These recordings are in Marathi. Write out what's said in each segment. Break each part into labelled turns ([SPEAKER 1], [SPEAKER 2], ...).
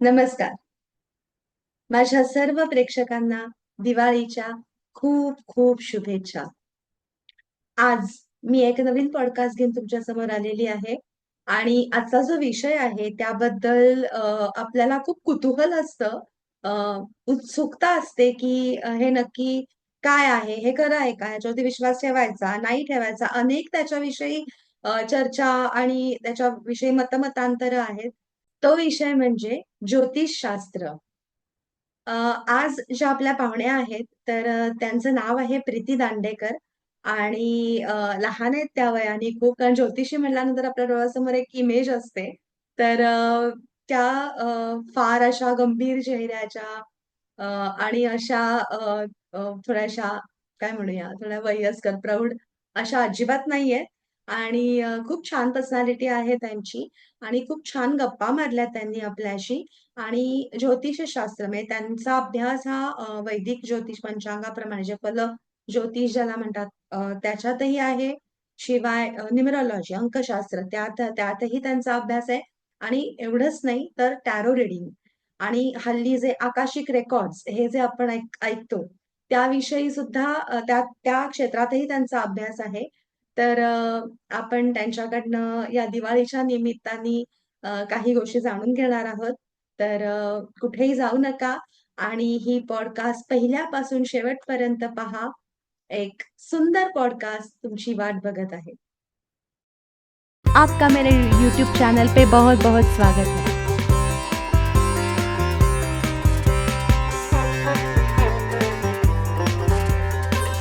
[SPEAKER 1] नमस्कार. माझ्या सर्व प्रेक्षकांना दिवाळीच्या खूप खूप शुभेच्छा. आज मी एक नवीन पॉडकास्ट घेऊन तुमच्या समोर आलेली आहे आणि आजचा जो विषय आहे त्याबद्दल आपल्याला खूप कुतूहल असतं. अ, उत्सुकता असते, की हे नक्की काय आहे? हे खरं आहे का? ह्याच्यावरती विश्वास ठेवायचा, नाही ठेवायचा? अनेक त्याच्याविषयी चर्चा आणि त्याच्याविषयी मतमतांतरं आहेत. तो विषय म्हणजे ज्योतिषशास्त्र. आज ज्या आपल्या पाहुण्या आहेत, तर त्यांचं नाव आहे प्रीती दांडेकर आणि लहान आहेत त्या वयाने खूप. कारण ज्योतिषी म्हटल्यानंतर आपल्या डोळ्यासमोर एक इमेज असते. तर त्या फार अशा गंभीर चेहऱ्याच्या आणि अशा थोड्याशा काय म्हणूया, थोड्या वयस्कर, प्रौढ अशा अजिबात नाहीयेत आणि खूप छान पर्सनॅलिटी आहे त्यांची आणि खूप छान गप्पा मारल्या त्यांनी आपल्याशी. आणि ज्योतिषशास्त्र म्हणजे त्यांचा अभ्यास हा वैदिक ज्योतिष पंचांगाप्रमाणे जे फल ज्योतिष ज्याला म्हणतात त्याच्यातही आहे. शिवाय न्यूमरॉलॉजी अंकशास्त्र त्यातही त्यांचा अभ्यास आहे. आणि एवढंच नाही तर टॅरो रीडिंग आणि हल्ली जे आकाशिक रेकॉर्ड्स हे जे आपण ऐकतो त्याविषयी सुद्धा त्या त्या क्षेत्रातही त्यांचा अभ्यास आहे. तर आपण त्यांच्याकडनं या दिवाळीच्या निमित्ताने काही गोष्टी जाणून घेणार आहोत. तर कुठेही जाऊ नका आणि ही पॉडकास्ट पहिल्यापासून शेवटपर्यंत पहा. एक सुंदर पॉडकास्ट तुमची वाट बघत आहे.
[SPEAKER 2] आपका मेरे YouTube चैनल पे बहुत बहुत स्वागत है।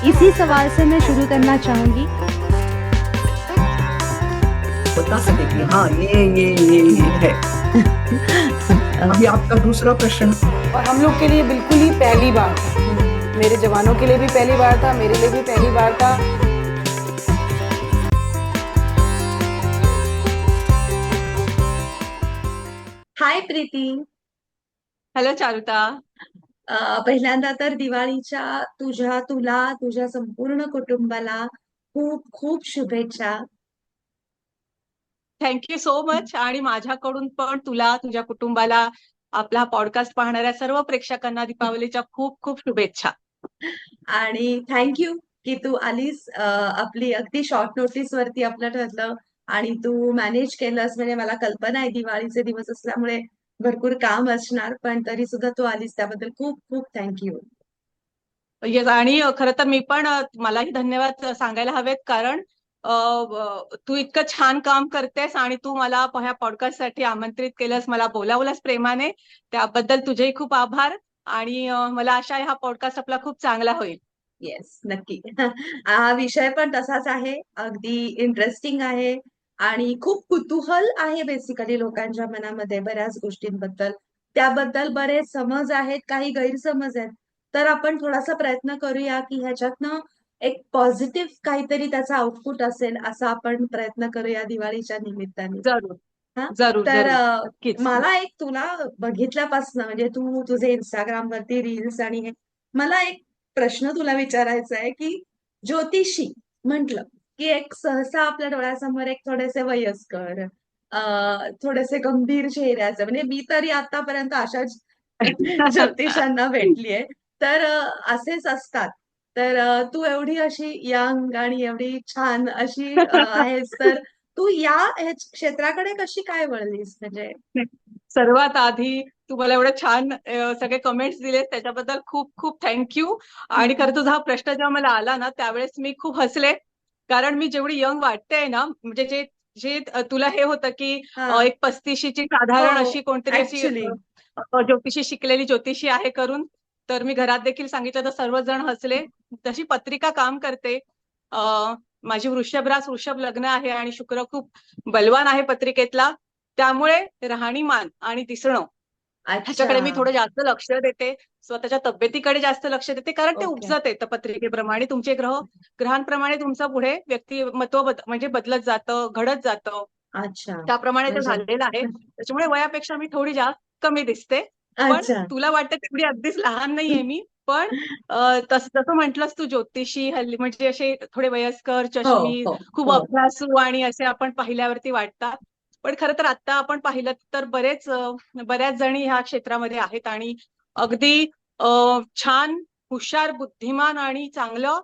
[SPEAKER 2] इसी सवाल से मैं शुरू करना चाहूंगी।
[SPEAKER 3] बता सके कि हाँ ये है। अभी आपका दूसरा प्रश्न।
[SPEAKER 4] और हम लोग के लिए बिल्कुल ही पहली बार था। मेरे जवानों के लिए भी पहली बार था, मेरे लिए भी पहली बार था।
[SPEAKER 1] हाय प्रीती.
[SPEAKER 5] हॅलो चारुता.
[SPEAKER 1] पहिल्यांदा तर दिवाळीच्या तुझ्या संपूर्ण कुटुंबाला खूप खूप शुभेच्छा.
[SPEAKER 5] Thank you so much. आणि माझ्याकडून पण तुला, तुझ्या कुटुंबाला, आपला पॉडकास्ट पाहणाऱ्या सर्व प्रेक्षकांना दीपावलीच्या खूप खूप शुभेच्छा.
[SPEAKER 1] आणि थँक्यू की तू आलीस. आपली अगदी शॉर्ट नोटीस वरती आपलं ठरलं आणि तू मॅनेज केलंस. म्हणजे मला कल्पना आहे दिवाळीचे दिवस असल्यामुळे भरपूर काम असणार, पण तरी सुद्धा तू आलीस त्याबद्दल खूप खूप थँक्यू.
[SPEAKER 5] येस, आणि खरं तर मी पण मलाही धन्यवाद सांगायला हवेत, कारण तू इतकं छान काम करतेस आणि तू मला ह्या पॉडकास्टसाठी आमंत्रित केलंस, मला बोलावलंस प्रेमाने. त्याबद्दल तुझेही खूप आभार. आणि मला आशा आहे हा पॉडकास्ट आपला खूप चांगला होईल.
[SPEAKER 1] येस, नक्की. हा विषय पण तसाच आहे. अगदी इंटरेस्टिंग आहे आणि खूप कुतूहल आहे बेसिकली लोकांच्या मनामध्ये बऱ्याच गोष्टींबद्दल. त्याबद्दल बरेच समज आहेत, काही गैरसमज आहेत. तर आपण थोडासा प्रयत्न करूया की ह्याच्यातनं एक पॉझिटिव्ह काहीतरी त्याचा आउटपुट असेल असा आपण प्रयत्न करूया दिवाळीच्या निमित्ताने.
[SPEAKER 5] जरूर
[SPEAKER 1] हां.
[SPEAKER 5] जरूर
[SPEAKER 1] तर
[SPEAKER 5] जरूर नक्कीच.
[SPEAKER 1] मला एक तुला बघितल्यापासनं म्हणजे तू तुझे Instagramवरती रील्स आणि हे मला एक प्रश्न तुला विचारायचा आहे, की ज्योतिषी म्हटलं, की एक सहसा आपल्या डोळ्यासमोर एक थोडेसे वयस्कर, अ, थोडेसे गंभीर चेहऱ्याचे म्हणजे मी तरी आतापर्यंत अशाच ज्योतिषांना भेटलीये. तर असेच असतात. तर तू एवढी अशी यंग आणि एवढी छान अशी आहेस तर तू या क्षेत्राकडे कशी काय वळलीस म्हणजे?
[SPEAKER 5] सर्वात आधी तुम्हाला एवढे छान सगळे कमेंट्स दिलेत त्याच्याबद्दल खूप खूप थँक्यू. आणि खरं तुझा हा प्रश्न जेव्हा मला आला ना, त्यावेळेस मी खूप हसले, कारण मी जेवढी यंग वाटते ना, म्हणजे जे जे तुला हे होतं की
[SPEAKER 1] हां.
[SPEAKER 5] एक 35ची
[SPEAKER 1] हो,
[SPEAKER 5] साधारण अशी कोणतरी अशी
[SPEAKER 1] ऍक्च्युली.
[SPEAKER 5] ज्योतिषी शिकलेली ज्योतिषी आहे करून. तर मी घरात देखील सांगितलं तर सर्वजण हसले. तशी पत्रिका काम करते. माझी वृषभ लग्न आहे आणि शुक्र खूप बलवान आहे पत्रिकेतला. त्यामुळे राहणीमान आणि दिसणं
[SPEAKER 1] अच्छा.
[SPEAKER 5] ह्याच्याकडे मी थोडं जास्त लक्ष देते. स्वतःच्या तब्येतीकडे जास्त लक्ष देते, कारण ते
[SPEAKER 1] ओके.
[SPEAKER 5] उपजत येतं पत्रिकेप्रमाणे. तुमचे ग्रहांप्रमाणे तुमचं पुढे व्यक्तिमत्व म्हणजे बदलत जातं, घडत जातं.
[SPEAKER 1] अच्छा.
[SPEAKER 5] त्याप्रमाणे ते
[SPEAKER 1] म्हणजे
[SPEAKER 5] झालेलं आहे. त्याच्यामुळे वयापेक्षा मी थोडी जास्त कमी दिसते. पण
[SPEAKER 1] अच्छा.
[SPEAKER 5] तुला वाटतं तेवढी अगदीच लहान नाहीये मी. पण तसं म्हटलंस तू, ज्योतिषी हल्ली म्हणजे असे थोडे वयस्कर,
[SPEAKER 1] हो,
[SPEAKER 5] चष्मी,
[SPEAKER 1] हो,
[SPEAKER 5] खूप
[SPEAKER 1] हो.
[SPEAKER 5] अभ्यासू आणि असे आपण पाहिल्यावरती वाटतात. पण खरं तर आता आपण पाहिलं तर बऱ्याच जणी ह्या क्षेत्रामध्ये आहेत आणि अगदी छान, हुशार, बुद्धिमान आणि चांगलं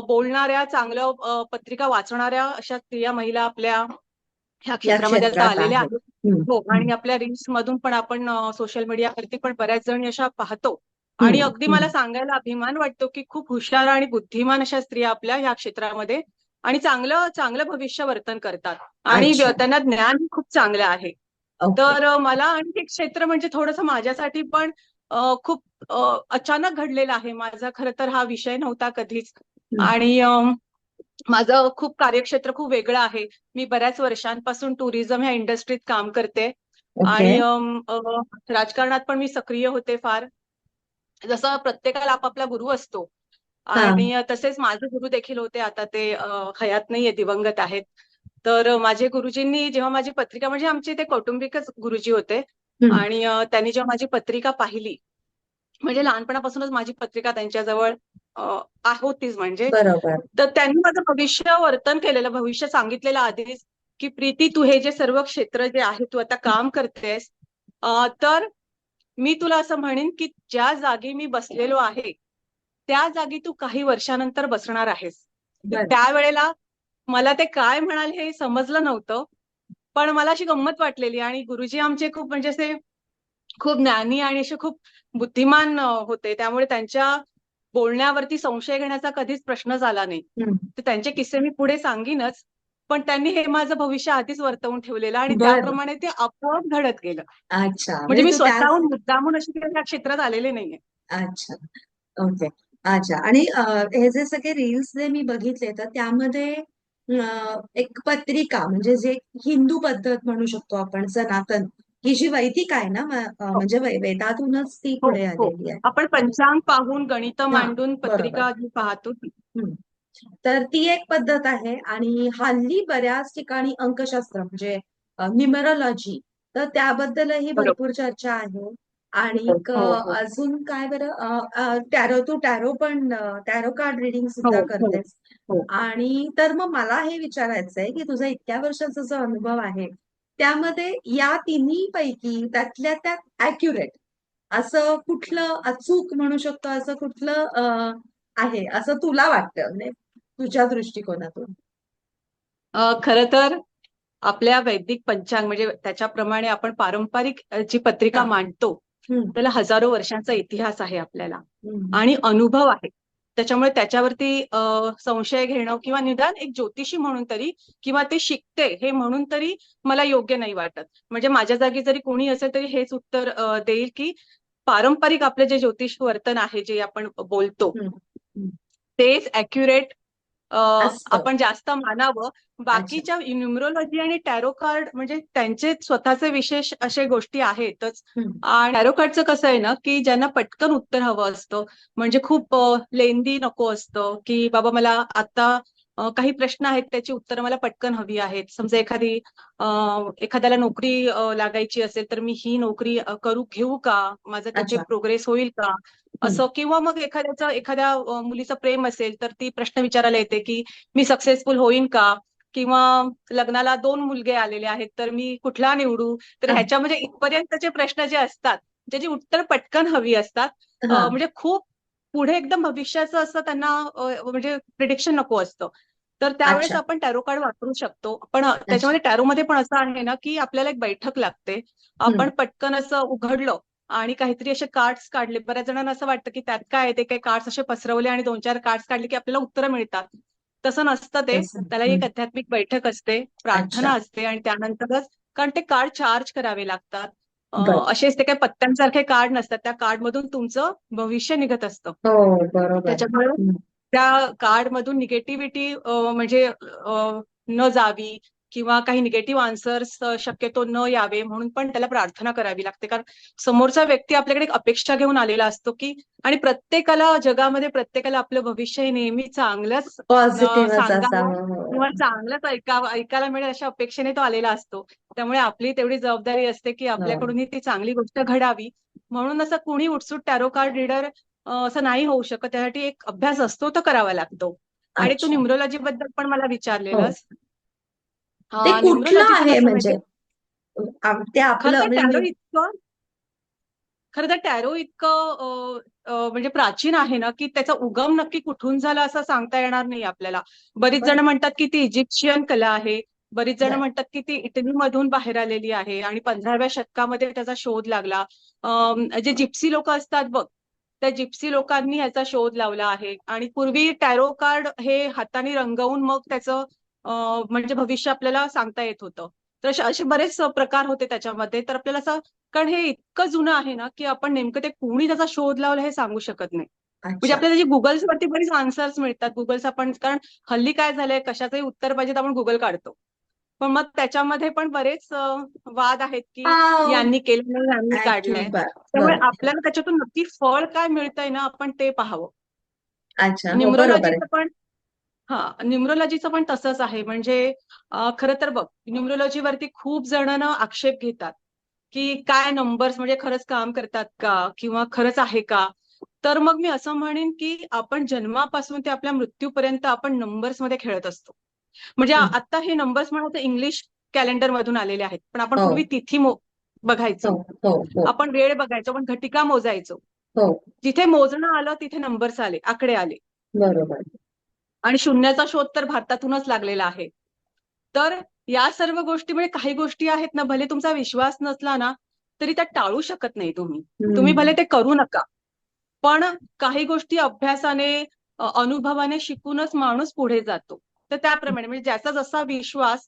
[SPEAKER 5] बोलणाऱ्या, चांगलं पत्रिका वाचणाऱ्या अशा स्त्रिया, महिला आपल्या ह्या
[SPEAKER 1] या
[SPEAKER 5] क्षेत्रामध्ये आता
[SPEAKER 1] क्षेत्रात
[SPEAKER 5] आलेल्या
[SPEAKER 1] आहेत.
[SPEAKER 5] आहेत. हो, आणि आपल्या रील्स मधून पण आपण सोशल मीडियावरती पण बऱ्याच जणी अशा पाहतो. आणि अगदी मला सांगायला अभिमान वाटतो की खूप हुशार आणि बुद्धिमान अशा स्त्रिया आपल्या ह्या क्षेत्रामध्ये आणि चांगलं चांगलं भविष्य वर्तन करतात आणि
[SPEAKER 1] अच्छा.
[SPEAKER 5] त्यांना ज्ञान खूप चांगलं आहे.
[SPEAKER 1] ओके.
[SPEAKER 5] तर मला आणि हे क्षेत्र म्हणजे थोडंसं माझ्यासाठी पण खूप अचानक घडलेलं आहे. माझा खरं तर हा विषय नव्हता कधीच. आणि माझं खूप कार्यक्षेत्र खूप वेगळं आहे. मी बऱ्याच वर्षांपासून टुरिझम ह्या इंडस्ट्रीत काम करते
[SPEAKER 1] ओके.
[SPEAKER 5] आणि राजकारणात पण मी सक्रिय होते फार. जसं प्रत्येकाला आपापला गुरु असतो आणि तसेच माझे गुरु देखील होते. आता ते हयात नाहीये, दिवंगत आहेत. तर माझे गुरुजींनी जेव्हा माझी पत्रिका, म्हणजे आमचे ते कौटुंबिकच गुरुजी होते, आणि त्यांनी जेव्हा माझी पत्रिका पाहिली, म्हणजे लहानपणापासूनच माझी पत्रिका त्यांच्याजवळ होतीच म्हणजे,
[SPEAKER 1] बरोबर.
[SPEAKER 5] तर त्यांनी माझं भविष्य वर्तन केलेलं, भविष्य सांगितलेलं आधीच, की प्रीती तू हे जे सर्व क्षेत्र जे आहे तू आता काम करतेस, तर मी तुला असं म्हणेन की ज्या जागी मी बसलेलो आहे त्या जागी तू काही वर्षानंतर बसणार आहेस. तर त्यावेळेला मला ते काय म्हणाले हे समजलं नव्हतं, पण मला अशी गंमत वाटलेली. आणि गुरुजी आमचे खूप म्हणजे असे खूप ज्ञानी आणि असे खूप बुद्धिमान होते, त्यामुळे त्यांच्या बोलण्यावरती संशय घेण्याचा कधीच प्रश्नच आला नाही. तर त्यांचे किस्से मी पुढे सांगीनच, पण त्यांनी हे माझं भविष्य आधीच वर्तवून ठेवलेलं आणि
[SPEAKER 1] बर.
[SPEAKER 5] त्याप्रमाणे ते आपोआप घडत गेलं.
[SPEAKER 1] अच्छा,
[SPEAKER 5] म्हणजे
[SPEAKER 1] म्हणजे
[SPEAKER 5] मी
[SPEAKER 1] तू त्या.
[SPEAKER 5] स्वतःहून मुद्दामून अशी काही या क्षेत्रात आलेले नाहीये.
[SPEAKER 1] अच्छा. ओके. अच्छा. आणि हे जे सगळे रील्स जे मी बघितले तर त्यामध्ये एक पत्रिका म्हणजे जे हिंदू पद्धत म्हणू शकतो आपण, सनातन, ही जी वैदिक आहे ना,
[SPEAKER 5] हो,
[SPEAKER 1] म्हणजे वेदातूनच ती
[SPEAKER 5] हो,
[SPEAKER 1] पुढे
[SPEAKER 5] हो.
[SPEAKER 1] आलेली आहे.
[SPEAKER 5] आपण पंचांग पाहून, गणित
[SPEAKER 1] हा,
[SPEAKER 5] मांडून
[SPEAKER 1] बरोबर.
[SPEAKER 5] पत्रिका जी पाहतो ती.
[SPEAKER 1] हम्म. तर ती एक पद्धत आहे. आणि हल्ली बऱ्याच ठिकाणी अंकशास्त्र म्हणजे न्यूमरोलॉजी, तर त्याबद्दलही
[SPEAKER 5] बरोबर.
[SPEAKER 1] भरपूर चर्चा आहे. आणि
[SPEAKER 5] हो, हो.
[SPEAKER 1] अजून काय बरं, टॅरो टॅरो पण, टॅरो कार्ड रिडिंग
[SPEAKER 5] हो,
[SPEAKER 1] सुद्धा
[SPEAKER 5] हो,
[SPEAKER 1] करतेस.
[SPEAKER 5] हो.
[SPEAKER 1] आणि तर मग मला हे विचारायचंय की तुझा इतक्या वर्षाचा जो अनुभव आहे त्यामध्ये या तिन्ही पैकी त्यातल्या त्यात ऍक्युरेट असं कुठलं, अचूक म्हणू शकतो असं कुठलं आहे असं तुला वाटतं, म्हणजे तुझ्या दृष्टिकोनातून?
[SPEAKER 5] खरं तर आपल्या वैदिक पंचांग म्हणजे त्याच्याप्रमाणे आपण पारंपरिक जी पत्रिका
[SPEAKER 1] हा.
[SPEAKER 5] मांडतो,
[SPEAKER 1] हम्म.
[SPEAKER 5] त्याला हजारो वर्षांचा इतिहास आहे आपल्याला
[SPEAKER 1] हम्म.
[SPEAKER 5] आणि अनुभव आहे. त्याच्यामुळे त्याच्यावरती संशय घेणं किंवा निदान एक ज्योतिषी म्हणून तरी, किंवा ते शिकते हे म्हणून तरी मला योग्य नाही वाटत. म्हणजे माझ्या जागी जरी कोणी असेल तरी हेच उत्तर देईल की पारंपरिक आपलं जे ज्योतिष वर्तन आहे, जे आपण बोलतो,
[SPEAKER 1] हम्म. हम्म.
[SPEAKER 5] तेच अॅक्युरेट
[SPEAKER 1] असतं.
[SPEAKER 5] आपण जास्त मानावं.
[SPEAKER 1] अच्छा.
[SPEAKER 5] बाकीच्या न्यूमरोलॉजी आणि टॅरो कार्ड म्हणजे त्यांचे स्वतःचे विशेष असे गोष्टी आहेतच.
[SPEAKER 1] हम्म.
[SPEAKER 5] आणि टॅरो कार्डचं कसं आहे ना, की ज्यांना पटकन उत्तर हवं असतं, म्हणजे खूप लेंदी नको असतं, की बाबा मला आता काही प्रश्न आहेत त्याची उत्तरं मला पटकन हवी आहेत. समजा एखाद्याला नोकरी लागायची असेल तर मी ही नोकरी घेऊ का, माझं त्याचे
[SPEAKER 1] अच्छा.
[SPEAKER 5] प्रोग्रेस होईल का,
[SPEAKER 1] हम्म.
[SPEAKER 5] असं. किंवा मग एखाद्या मुलीचं प्रेम असेल तर ती प्रश्न विचारायला येते की मी सक्सेसफुल होईन का, किंवा लग्नाला 2 मुलगे आलेले आहेत तर मी कुठला निवडू. तर
[SPEAKER 1] हा.
[SPEAKER 5] ह्याच्यामध्ये इथपर्यंतचे प्रश्न जे असतात, ज्याची उत्तर पटकन हवी असतात,
[SPEAKER 1] हा.
[SPEAKER 5] म्हणजे खूप पुढे एकदम भविष्याचं असं त्यांना म्हणजे प्रिडिक्शन नको असतं, तर त्यावेळेस
[SPEAKER 1] अच्छा.
[SPEAKER 5] आपण टॅरो कार्ड वापरू शकतो. पण
[SPEAKER 1] अच्छा.
[SPEAKER 5] त्याच्यामध्ये टॅरोमध्ये पण असं आहे ना, की आपल्याला एक बैठक लागते. आपण पटकन असं उघडलं आणि काहीतरी असे कार्ड्स काढले. बऱ्याच जणांना असं वाटतं की त्यात काय आहे, ते काही कार्ड्स असे पसरवले आणि 2-4 कार्ड्स काढले की आपल्याला उत्तरं मिळतात. तसं नसतं ते.
[SPEAKER 1] तसं.
[SPEAKER 5] त्याला एक आध्यात्मिक बैठक असते,
[SPEAKER 1] अच्छा.
[SPEAKER 5] प्रार्थना असते आणि त्यानंतरच, कारण ते कार्ड चार्ज करावे लागतात.
[SPEAKER 1] बर.
[SPEAKER 5] असेच ते काही पत्त्यांसारखे कार्ड नसतात. त्या कार्डमधून तुमचं भविष्य निघत असतं.
[SPEAKER 1] हो, बरोबर.
[SPEAKER 5] त्याच्यामुळे त्या कार्डमधून निगेटिव्हिटी म्हणजे न जावी, किंवा काही निगेटिव्ह आन्सर्स शक्यतो न यावे म्हणून पण त्याला प्रार्थना करावी लागते. कारण समोरचा व्यक्ती आपल्याकडे एक अपेक्षा घेऊन आलेला असतो की, आणि जगामध्ये प्रत्येकाला आपलं भविष्य हे नेहमी चांगलंच
[SPEAKER 1] पॉझिटिव्हच
[SPEAKER 5] सांगावं
[SPEAKER 1] असावं. हो.
[SPEAKER 5] किंवा चांगलंच ऐकायला मिळेल अशा अपेक्षेने तो आलेला असतो. त्यामुळे आपली तेवढी जबाबदारी असते की
[SPEAKER 1] हो.
[SPEAKER 5] आपल्याकडून ती चांगली गोष्ट घडावी. म्हणून असं कुणी उठसूट टॅरो कार्ड रीडर असं नाही होऊ शकत. त्यासाठी एक अभ्यास असतो, तो करावा लागतो. आणि तू
[SPEAKER 1] अच्छा.
[SPEAKER 5] न्यूमरोलॉजी बद्दल पण मला
[SPEAKER 1] हो.
[SPEAKER 5] विचारलेलंस.
[SPEAKER 1] ते कुठलं
[SPEAKER 5] न्यूमरोलॉजीचं
[SPEAKER 1] आहे
[SPEAKER 5] कसं
[SPEAKER 1] म्हणजे?
[SPEAKER 5] माहितीये,
[SPEAKER 1] ते
[SPEAKER 5] खरं
[SPEAKER 1] आपलं
[SPEAKER 5] तर
[SPEAKER 1] म्हणजे
[SPEAKER 5] टॅरो इतकं म्हणजे प्राचीन आहे ना, की त्याचा उगम नक्की कुठून झाला असं सांगता येणार नाही आपल्याला. बरीच
[SPEAKER 1] बर
[SPEAKER 5] जण म्हणतात की ती इजिप्शियन कला आहे. बरीच जण
[SPEAKER 1] बर
[SPEAKER 5] म्हणतात की ती इटलीमधून बाहेर आलेली आहे आणि 15व्या शतकामध्ये त्याचा शोध लागला. जे जिप्सी लोक असतात बघ, त्या जिप्सी लोकांनी ह्याचा शोध लावला आहे आणि पूर्वी टॅरो कार्ड हे हाताने रंगवून मग त्याचं म्हणजे भविष्य आपल्याला सांगता येत होतं. तर असे बरेच प्रकार होते त्याच्यामध्ये. तर आपल्याला असं, कारण हे इतकं जुनं आहे ना, की आपण नेमकं ते कोणी त्याचा शोध लावला हे सांगू शकत नाही. म्हणजे
[SPEAKER 1] अच्छा
[SPEAKER 5] आपल्याला जी गुगल्सवरती बरीच आन्सर्स मिळतात. गुगल्स आपण, कारण हल्ली काय झालंय, कशाचंही उत्तर पाहिजे तर आपण गुगल काढतो. पण मग त्याच्यामध्ये पण बरेच वाद आहेत की
[SPEAKER 1] हा
[SPEAKER 5] यांनी केलं यांनी
[SPEAKER 1] ऍक्च्युली
[SPEAKER 5] काढलंय. त्यामुळे
[SPEAKER 1] बरोबर
[SPEAKER 5] आपल्याला त्याच्यातून नक्की फळ काय मिळतंय ना, आपण ते पाहावं.
[SPEAKER 1] अच्छा हो बरोबर आहे
[SPEAKER 5] न्यूमरोलॉजीचं पण न्यूमरोलॉजीचं पण तसंच आहे. म्हणजे खरं तर बघ, न्यूमरोलॉजीवरती खूप जण ना आक्षेप घेतात की काय नंबर्स म्हणजे खरंच काम करतात का, किंवा खरंच आहे का. तर मग मी असं म्हणेन की आपण जन्मापासून ते आपल्या मृत्यूपर्यंत आपण नंबर्स मध्ये खेळत असतो. म्हणजे
[SPEAKER 1] हम्म.
[SPEAKER 5] आता हे नंबर्स म्हणा तर इंग्लिश कॅलेंडर मधून आलेले आहेत, पण आपण
[SPEAKER 1] हो
[SPEAKER 5] पूर्वी तिथी
[SPEAKER 1] हो
[SPEAKER 5] बघायचो,
[SPEAKER 1] हो हो
[SPEAKER 5] आपण वेळ बघायचो, आपण घटिका मोजायचो.
[SPEAKER 1] हो
[SPEAKER 5] जिथे मोजणं आलं तिथे नंबर्स आले, आकडे आले.
[SPEAKER 1] बरोबर
[SPEAKER 5] आणि शून्याचा शोध तर भारतातूनच लागलेला आहे. तर या सर्व गोष्टी, म्हणजे काही गोष्टी आहेत ना, भले तुमचा विश्वास नसला ना तरी त्या टाळू शकत नाही तुम्ही. तुम्ही
[SPEAKER 1] हम्म
[SPEAKER 5] भले ते करू नका, पण काही गोष्टी अभ्यासाने अनुभवाने शिकूनच माणूस पुढे जातो. तर त्याप्रमाणे म्हणजे ज्याचा जसा विश्वास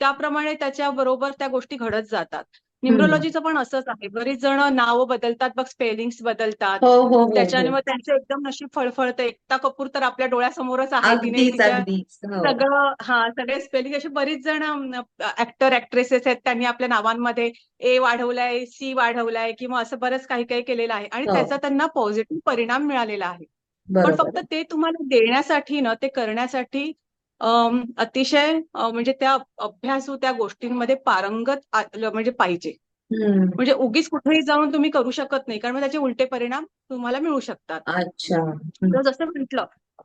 [SPEAKER 5] त्याप्रमाणे त्याच्या बरोबर त्या गोष्टी घडत जातात.
[SPEAKER 1] हम्म
[SPEAKER 5] न्यूमरोलॉजीचं पण असंच आहे. बरीच जण नावं बदलतात बघ, स्पेलिंग्स बदलतात.
[SPEAKER 1] हो हो हो
[SPEAKER 5] त्याच्याने
[SPEAKER 1] हो
[SPEAKER 5] मग त्यांचं एकदम नशीब फळफळतं. एकता कपूर तर आपल्या डोळ्यासमोरच आहे. तिने
[SPEAKER 1] अगदीच
[SPEAKER 5] तिच्या
[SPEAKER 1] अगदीच हो
[SPEAKER 5] सगळे स्पेलिंग, असे बरीच जण ऍक्टर ऍक्ट्रेसेस आहेत, त्यांनी आपल्या नावांमध्ये ए वाढवलाय, सी वाढवलाय, किंवा असं बरंच काही काही केलेलं आहे आणि
[SPEAKER 1] हो
[SPEAKER 5] त्याचा त्यांना पॉझिटिव्ह परिणाम मिळालेला आहे. पण
[SPEAKER 1] बरोबर
[SPEAKER 5] फक्त ते तुम्हाला देण्यासाठी ना, ते करण्यासाठी अतिशय म्हणजे त्या अभ्यासू त्या गोष्टींमध्ये पारंगत म्हणजे पाहिजे.
[SPEAKER 1] हम्म
[SPEAKER 5] म्हणजे उगीच कुठेही जाऊन तुम्ही करू शकत नाही, कारण मग त्याचे उलटे परिणाम तुम्हाला मिळू शकतात.
[SPEAKER 1] अच्छा हम्म.
[SPEAKER 5] तर जसं म्हटलं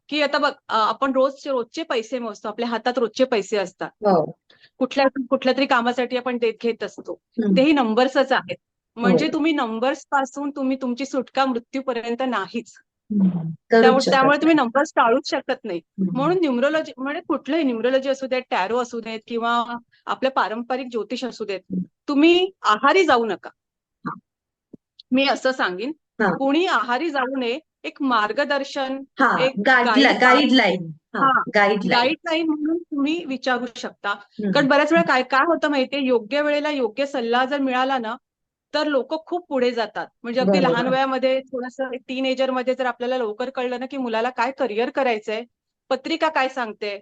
[SPEAKER 5] की आता बघ, आपण रोजचे पैसे मोजतो, आपल्या हातात रोजचे पैसे असतात,
[SPEAKER 1] हो
[SPEAKER 5] कुठल्या कुठल्या तरी कामासाठी आपण देत घेत असतो.
[SPEAKER 1] हम्म.
[SPEAKER 5] तेही नंबर्सच आहेत.
[SPEAKER 1] हो
[SPEAKER 5] म्हणजे तुम्ही नंबर्स पासून तुम्ही तुमची सुटका मृत्यूपर्यंत नाहीच.
[SPEAKER 1] करूच
[SPEAKER 5] त्यामुळे
[SPEAKER 1] शकत
[SPEAKER 5] तुम्ही
[SPEAKER 1] नाही
[SPEAKER 5] नंबर्स टाळूच शकत नाही.
[SPEAKER 1] हम्म.
[SPEAKER 5] म्हणून न्यूमरोलॉजी म्हणजे कुठलंही, न्यूमरोलॉजी असू देत, टॅरो असू देत, किंवा आपलं पारंपरिक ज्योतिष असू देत, तुम्ही आहारी जाऊ नका. मी असं सांगेन,
[SPEAKER 1] हा
[SPEAKER 5] कुणी आहारी जाऊ नये. एक मार्गदर्शन,
[SPEAKER 1] हा
[SPEAKER 5] एक गाईड
[SPEAKER 1] गाईडलाईन हा
[SPEAKER 5] हा
[SPEAKER 1] गाईडलाईन
[SPEAKER 5] गाईडलाईन म्हणून तुम्ही विचारू शकता. कारण बऱ्याच वेळा काय काय होतं माहितीये, योग्य वेळेला योग्य सल्ला जर मिळाला ना तर लोक खूप पुढे जातात. म्हणजे अगदी लहान
[SPEAKER 1] बरोबर
[SPEAKER 5] वयामध्ये, थोडंसं टीनेजर मध्ये जर आपल्याला लवकर कळलं ना की मुलाला काय करिअर करायचंय, पत्रिका काय सांगते,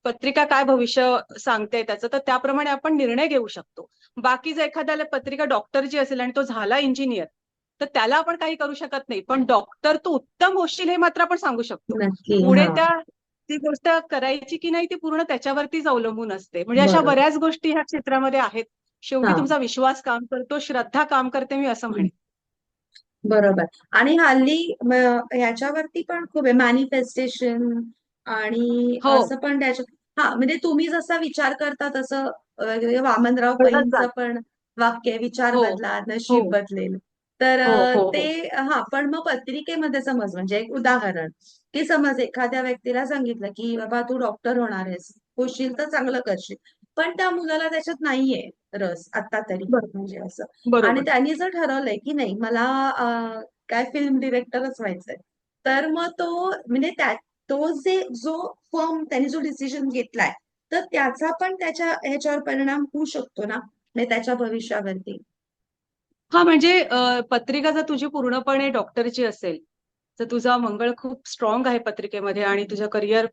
[SPEAKER 5] पत्रिका काय भविष्य सांगते त्याचं, तर त्याप्रमाणे आपण निर्णय घेऊ शकतो. बाकी जर एखाद्याला पत्रिका डॉक्टरची असेल आणि तो झाला इंजिनियर, तर त्याला आपण काही करू शकत नाही. पण डॉक्टर तू उत्तम होशील हे मात्र आपण सांगू शकतो.
[SPEAKER 1] नक्की
[SPEAKER 5] पुढे
[SPEAKER 1] हा
[SPEAKER 5] ती गोष्ट करायची की नाही ती पूर्ण त्याच्यावरतीच अवलंबून असते. म्हणजे अशा
[SPEAKER 1] बरोबर
[SPEAKER 5] बऱ्याच गोष्टी ह्या क्षेत्रामध्ये आहेत. शेवटी
[SPEAKER 1] हा
[SPEAKER 5] तुमचा विश्वास काम करतो, श्रद्धा काम करते, मी असं म्हणेन.
[SPEAKER 1] बरोबर आणि हल्ली ह्याच्यावरती पण खूप आहे मॅनिफेस्टेशन आणि
[SPEAKER 5] हो,
[SPEAKER 1] असं पण त्याच्यात हा म्हणजे तुम्ही जसा विचार करता तसं वामनराव
[SPEAKER 5] घडत
[SPEAKER 1] पैंचं
[SPEAKER 5] जात.
[SPEAKER 1] पण वाक्य आहे, विचार
[SPEAKER 5] हो,
[SPEAKER 1] बदला
[SPEAKER 5] हो,
[SPEAKER 1] नशीब बदलेल. तर
[SPEAKER 5] हो, हो,
[SPEAKER 1] ते
[SPEAKER 5] हो.
[SPEAKER 1] हा पण मग पत्रिकेमध्ये समज म्हणजे एक उदाहरण की समज एखाद्या व्यक्तीला सांगितलं की बाबा तू डॉक्टर होणार आहेस, होशील तर चांगलं करशील, पण त्या मुलाला त्याच्यात नाहीये रस आता तरी
[SPEAKER 5] बरोबर,
[SPEAKER 1] म्हणजे असं आणि
[SPEAKER 5] बरोबर.
[SPEAKER 1] त्यांनी जर ठरवलंय की नाही मला काय फिल्म डिरेक्टरच व्हायचंय, तर मग तो म्हणजे तो जो फर्म त्यांनी जो डिसिजन घेतलाय तर त्याचा पण त्याच्या ह्याच्यावर परिणाम होऊ शकतो ना, म्हणजे त्याच्या भविष्यावरती.
[SPEAKER 5] म्हणजे पत्रिका जर तुझी पूर्णपणे डॉक्टरची असेल, तर तुझा मंगळ खूप स्ट्रॉंग आहे पत्रिकेमध्ये आणि तुझं करिअर,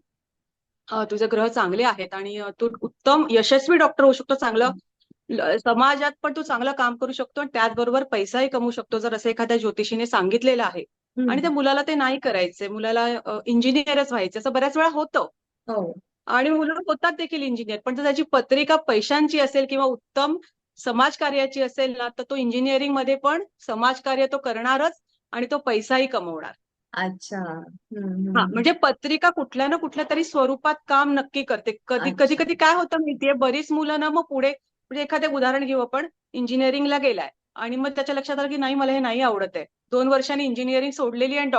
[SPEAKER 5] तुझे ग्रह चांगले आहेत आणि तू उत्तम यशस्वी डॉक्टर होऊ शकतो. चांगलं समाजात पण तू चांगलं काम करू शकतो आणि त्याचबरोबर पैसाही कमवू शकतो, जर असं एखाद्या ज्योतिषीने सांगितलेलं आहे. आणि त्या
[SPEAKER 1] हम्म.
[SPEAKER 5] मुलाला ते नाही करायचंय, मुलाला इंजिनियरच व्हायचं, असं बऱ्याच वेळा होतं.
[SPEAKER 1] हो
[SPEAKER 5] आणि मुलं होतात देखील इंजिनियर, पण जर त्याची पत्रिका पैशांची असेल किंवा उत्तम समाजकार्याची असेल ना, तर तो इंजिनिअरिंग मध्ये पण समाजकार्य तो करणारच आणि तो पैसाही कमवणार.
[SPEAKER 1] अच्छा
[SPEAKER 5] म्हणजे पत्रिका कुठल्या ना कुठल्या तरी स्वरूपात काम नक्की करते. कधी कधी
[SPEAKER 1] अच्छा
[SPEAKER 5] कधी काय होतं माहितीये, बरीच मुलं ना मग पुढे म्हणजे एखादं उदाहरण घेऊ आपण, इंजिनिअरिंगला गेलाय आणि मग त्याच्या लक्षात आलं की नाही मला हे नाही आवडत आहे, 2 वर्षांनी इंजिनिअरिंग सोडलेली आणि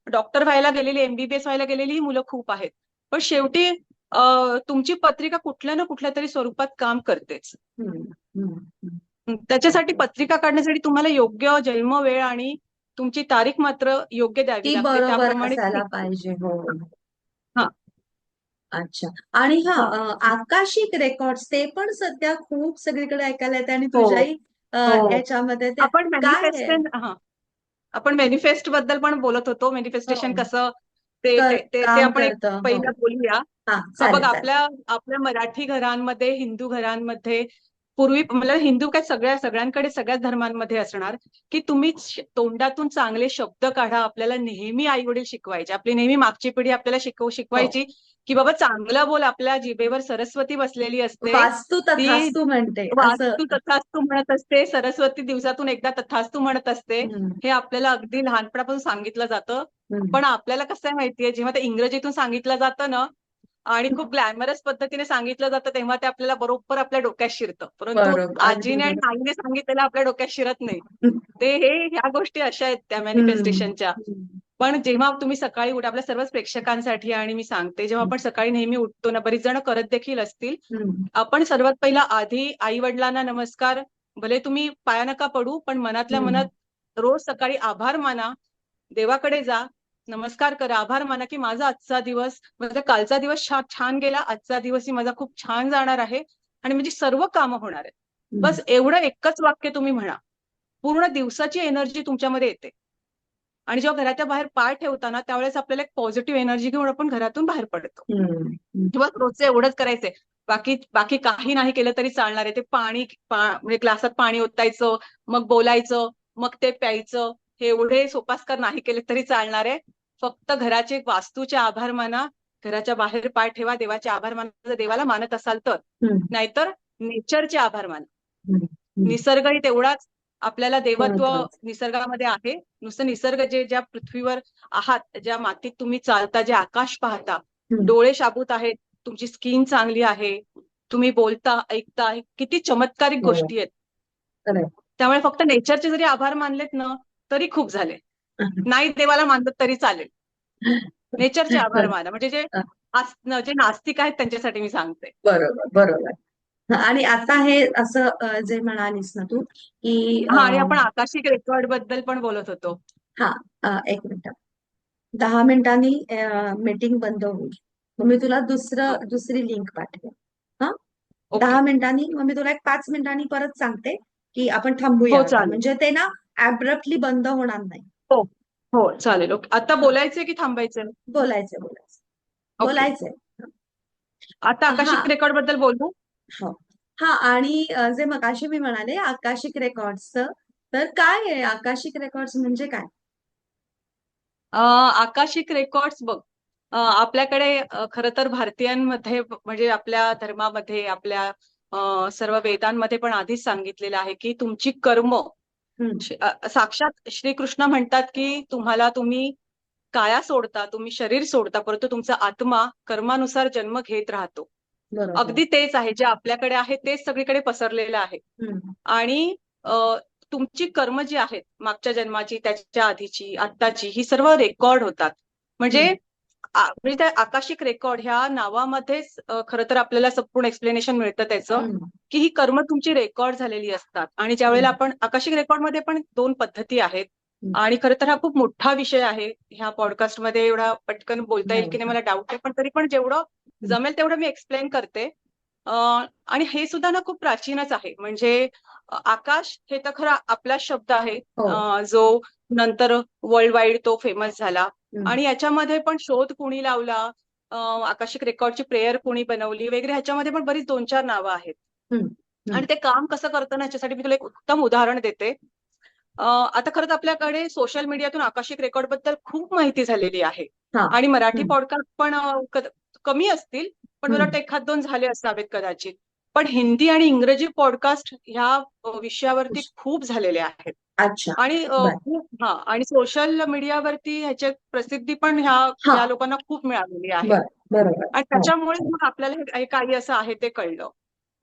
[SPEAKER 5] डॉक्टर व्हायला गेलेली, एमबीबीएस व्हायला गेलेली ही मुलं खूप आहेत. पण शेवटी तुमची पत्रिका कुठल्या ना कुठल्या तरी स्वरूपात काम करतेच.
[SPEAKER 1] हम्म, हम्म, हम्म.
[SPEAKER 5] त्याच्यासाठी पत्रिका काढण्यासाठी तुम्हाला योग्य जन्म वेळ आणि तुमची तारीख मात्र योग्य द्यावी
[SPEAKER 1] ती
[SPEAKER 5] लागते,
[SPEAKER 1] बरोबर
[SPEAKER 5] त्याप्रमाणे
[SPEAKER 1] असायला पाहिजे. हो.
[SPEAKER 5] हा.
[SPEAKER 1] अच्छा. आणि
[SPEAKER 5] हा.
[SPEAKER 1] आकाशिक रेकॉर्ड्स ते पण सध्या खूप सगळीकडे ऐकायला येते आणि
[SPEAKER 5] हो
[SPEAKER 1] तुझ्याही
[SPEAKER 5] हो.
[SPEAKER 1] याच्यामध्ये ते
[SPEAKER 5] आपण
[SPEAKER 1] काय आहे?
[SPEAKER 5] आपण मॅनिफेस्ट बद्दल पण बोलत होतो, मॅनिफेस्टेशन
[SPEAKER 1] हो.
[SPEAKER 5] कसं ते ते ते ते
[SPEAKER 1] काम
[SPEAKER 5] आपण एक
[SPEAKER 1] करतं. हो.
[SPEAKER 5] पहिला बोलूया. बघ,
[SPEAKER 1] चालेल चालेल.
[SPEAKER 5] आपल्या मराठी घरांमध्ये, हिंदू घरांमध्ये पूर्वी मला हिंदू काय सगळ्यांकडे सगळ्याच धर्मांमध्ये असणार की तुम्ही तोंडातून चांगले शब्द काढा. आपल्याला नेहमी आई वडील शिकवायचे, आपली नेहमी मागची पिढी आपल्याला
[SPEAKER 1] हो.
[SPEAKER 5] शिकवायची की बाबा चांगलं बोल, आपल्या जिभेवर सरस्वती बसलेली असते,
[SPEAKER 1] वास्तू
[SPEAKER 5] ती
[SPEAKER 1] तथास्तू म्हणते असं.
[SPEAKER 5] वास्तू तथास्तू म्हणत असते, सरस्वती दिवसातून एकदा तथास्तू म्हणत असते.
[SPEAKER 1] हम्म,
[SPEAKER 5] हे आपल्याला अगदी लहानपणापासून सांगितलं जातं.
[SPEAKER 1] हम्म.
[SPEAKER 5] पण आपल्याला कसं आहे माहितीये, जेव्हा ते इंग्रजीतून सांगितलं जातं ना आणि खूप ग्लॅमरस पद्धतीने सांगितलं जातं, तेव्हा ते आपल्याला बरोबर आपल्या डोक्यात शिरतं. परंतु
[SPEAKER 1] बरोबर. अगदी
[SPEAKER 5] आजीने आणि
[SPEAKER 1] बरोबर.
[SPEAKER 5] आईने सांगितलेलं आपल्या डोक्यात शिरत नाही. ह्या गोष्टी अशा आहेत त्या
[SPEAKER 1] हम्म,
[SPEAKER 5] मॅनिफेस्टेशनच्या.
[SPEAKER 1] हम्म,
[SPEAKER 5] पण जेव्हा तुम्ही सकाळी आपल्या सर्वच प्रेक्षकांसाठी आणि मी सांगते, जेव्हा आपण सकाळी नेहमी उठतो ना, बरीच जण करत देखील असतील,
[SPEAKER 1] हम्म.
[SPEAKER 5] आपण सर्वात पहिला आधी आई वडिलांना नमस्कार, भले तुम्ही पाया नका पडू, पण मनातल्या
[SPEAKER 1] हम्म.
[SPEAKER 5] मनात रोज सकाळी आभार माना, देवाकडे जा, नमस्कार करा, आभार माना की माझा आजचा दिवस, माझा कालचा दिवस छान गेला, आजचा दिवसही माझा खूप छान जाणार आहे आणि माझी सर्व कामं होणार आहेत. बस एवढं एकच वाक्य तुम्ही म्हणा, पूर्ण दिवसाची एनर्जी तुमच्यामध्ये येते. आणि जेव्हा घराच्या बाहेर पाय ठेवताना त्यावेळेस आपल्याला एक पॉझिटिव्ह एनर्जी घेऊन आपण घरातून बाहेर पडतो.
[SPEAKER 1] हम्म.
[SPEAKER 5] किंवा रोजचं एवढंच करायचंय, बाकी बाकी काही नाही केलं तरी चालणार आहे. ते म्हणजे ग्लासात पाणी ओतायचं, मग बोलायचं, मग ते प्यायचं, हे एवढे सोपास्कार नाही केले तरी चालणार आहे. फक्त घराचे वास्तूचे आभार माना, घराच्या बाहेर पाय ठेवा, देवाचे आभार माना जर देवाला मानत असाल तर,
[SPEAKER 1] हम्म.
[SPEAKER 5] नाहीतर नेचरचे आभार माना.
[SPEAKER 1] हम्म. हम्म.
[SPEAKER 5] निसर्गही तेवढाच आपल्याला देवत्व
[SPEAKER 1] महत्वाचं.
[SPEAKER 5] निसर्गामध्ये आहे. नुसतं निसर्ग ज्या पृथ्वीवर आहात, ज्या मातीत तुम्ही चालता, जे आकाश पाहता,
[SPEAKER 1] हम्म.
[SPEAKER 5] डोळे शाबूत आहेत, तुमची स्किन चांगली आहे, तुम्ही बोलता, ऐकता, किती चमत्कारिक
[SPEAKER 1] हो.
[SPEAKER 5] गोष्टी आहेत.
[SPEAKER 1] खरंय.
[SPEAKER 5] त्यामुळे फक्त नेचरचे जरी आभार मानलेत ना तरी खूप झाले. नाही देवाला मानत तरी चालेल, नेचरचे आभार माना. म्हणजे जे नास्तिक आहेत त्यांच्यासाठी मी सांगते.
[SPEAKER 1] बरोबर बरोबर. आणि आता हे असं जे म्हणालीस ना तू की
[SPEAKER 5] आणि आपण आकाशिक रेकॉर्ड बद्दल पण बोलत होतो.
[SPEAKER 1] एक मिनिट, 10 मिनिटांनी मीटिंग बंद होईल, मग मी तुला दुसरी लिंक पाठवेन. हा,
[SPEAKER 5] ओके.
[SPEAKER 1] 10 मिनिटांनी. मग मी तुला एक 5 मिनिटांनी परत सांगते की आपण
[SPEAKER 5] हो
[SPEAKER 1] थांबूया आता,
[SPEAKER 5] चालेल.
[SPEAKER 1] म्हणजे ते ना ऍब्रप्टली बंद होणार नाही.
[SPEAKER 5] हो हो चालेल. ओके. आता बोलायचंय की थांबायचंय?
[SPEAKER 1] बोलायचंय बोलायचंय
[SPEAKER 5] ओके.
[SPEAKER 1] बोलायचंय.
[SPEAKER 5] आता
[SPEAKER 1] हा
[SPEAKER 5] आकाशिक रेकॉर्ड बद्दल बोलू.
[SPEAKER 1] हो. हा, आणि जे मगाशी मी म्हणाले आकाशिक रेकॉर्ड्सचं, तर काय आहे आकाशिक रेकॉर्ड्स म्हणजे काय?
[SPEAKER 5] आकाशिक रेकॉर्ड्स बघ, आपल्याकडे खरं तर भारतीयांमध्ये म्हणजे आपल्या धर्मामध्ये, आपल्या सर्व वेदांमध्ये पण आधीच सांगितलेलं आहे की तुमची कर्म, साक्षात श्रीकृष्ण म्हणतात की तुम्ही काया सोडता, तुम्ही शरीर सोडता, परंतु तुमचा आत्मा कर्मानुसार जन्म घेत राहतो.
[SPEAKER 1] बरोबर.
[SPEAKER 5] अगदी तेच आहे, जे आपल्याकडे आहे तेच सगळीकडे पसरलेलं आहे. आणि तुमची कर्म जी आहेत, मागच्या जन्माची, त्याच्या आधीची, आत्ताची, ही सर्व रेकॉर्ड होतात. म्हणजे त्या आकाशिक रेकॉर्ड ह्या नावामध्येच खरं तर आपल्याला संपूर्ण एक्सप्लेनेशन मिळतं त्याचं, की ही कर्म तुमची रेकॉर्ड झालेली असतात. आणि ज्यावेळेला आपण आकाशिक रेकॉर्डमध्ये पण 2 पद्धती आहेत. आणि खरं तर हा खूप मोठा विषय आहे. ह्या पॉडकास्टमध्ये एवढा पटकन बोलता येईल की नाही मला डाऊट आहे, पण तरी पण जेवढं जमेल तेवढं मी एक्सप्लेन करते. आणि हे सुद्धा ना खूप प्राचीनच आहे. म्हणजे आकाश हे तर खरं आपला शब्द आहे, जो नंतर वर्ल्ड वाईड तो फेमस झाला. आणि याच्यामध्ये पण शोध कुणी लावला, आकाशिक रेकॉर्डची प्रेयर कुणी बनवली वगैरे, ह्याच्यामध्ये पण बरीच 2-4 नावं आहेत. आणि ते काम कसं करतं ना, याच्यासाठी मी तुला एक उत्तम उदाहरण देते. आता खरंच आपल्याकडे सोशल मीडियातून आकाशिक रेकॉर्ड बद्दल खूप माहिती झालेली आहे. आणि मराठी पॉडकास्ट पण कमी असतील, पण मला वाटतं 1-2 झाले असावेत कदाचित. पण हिंदी आणि इंग्रजी पॉडकास्ट ह्या विषयावरती खूप झालेले आहेत. आणि आणि सोशल मीडियावरती ह्याची प्रसिद्धी पण ह्या लोकांना खूप मिळालेली आहे. आणि त्याच्यामुळे मग आपल्याला हे काही असं आहे ते कळलं.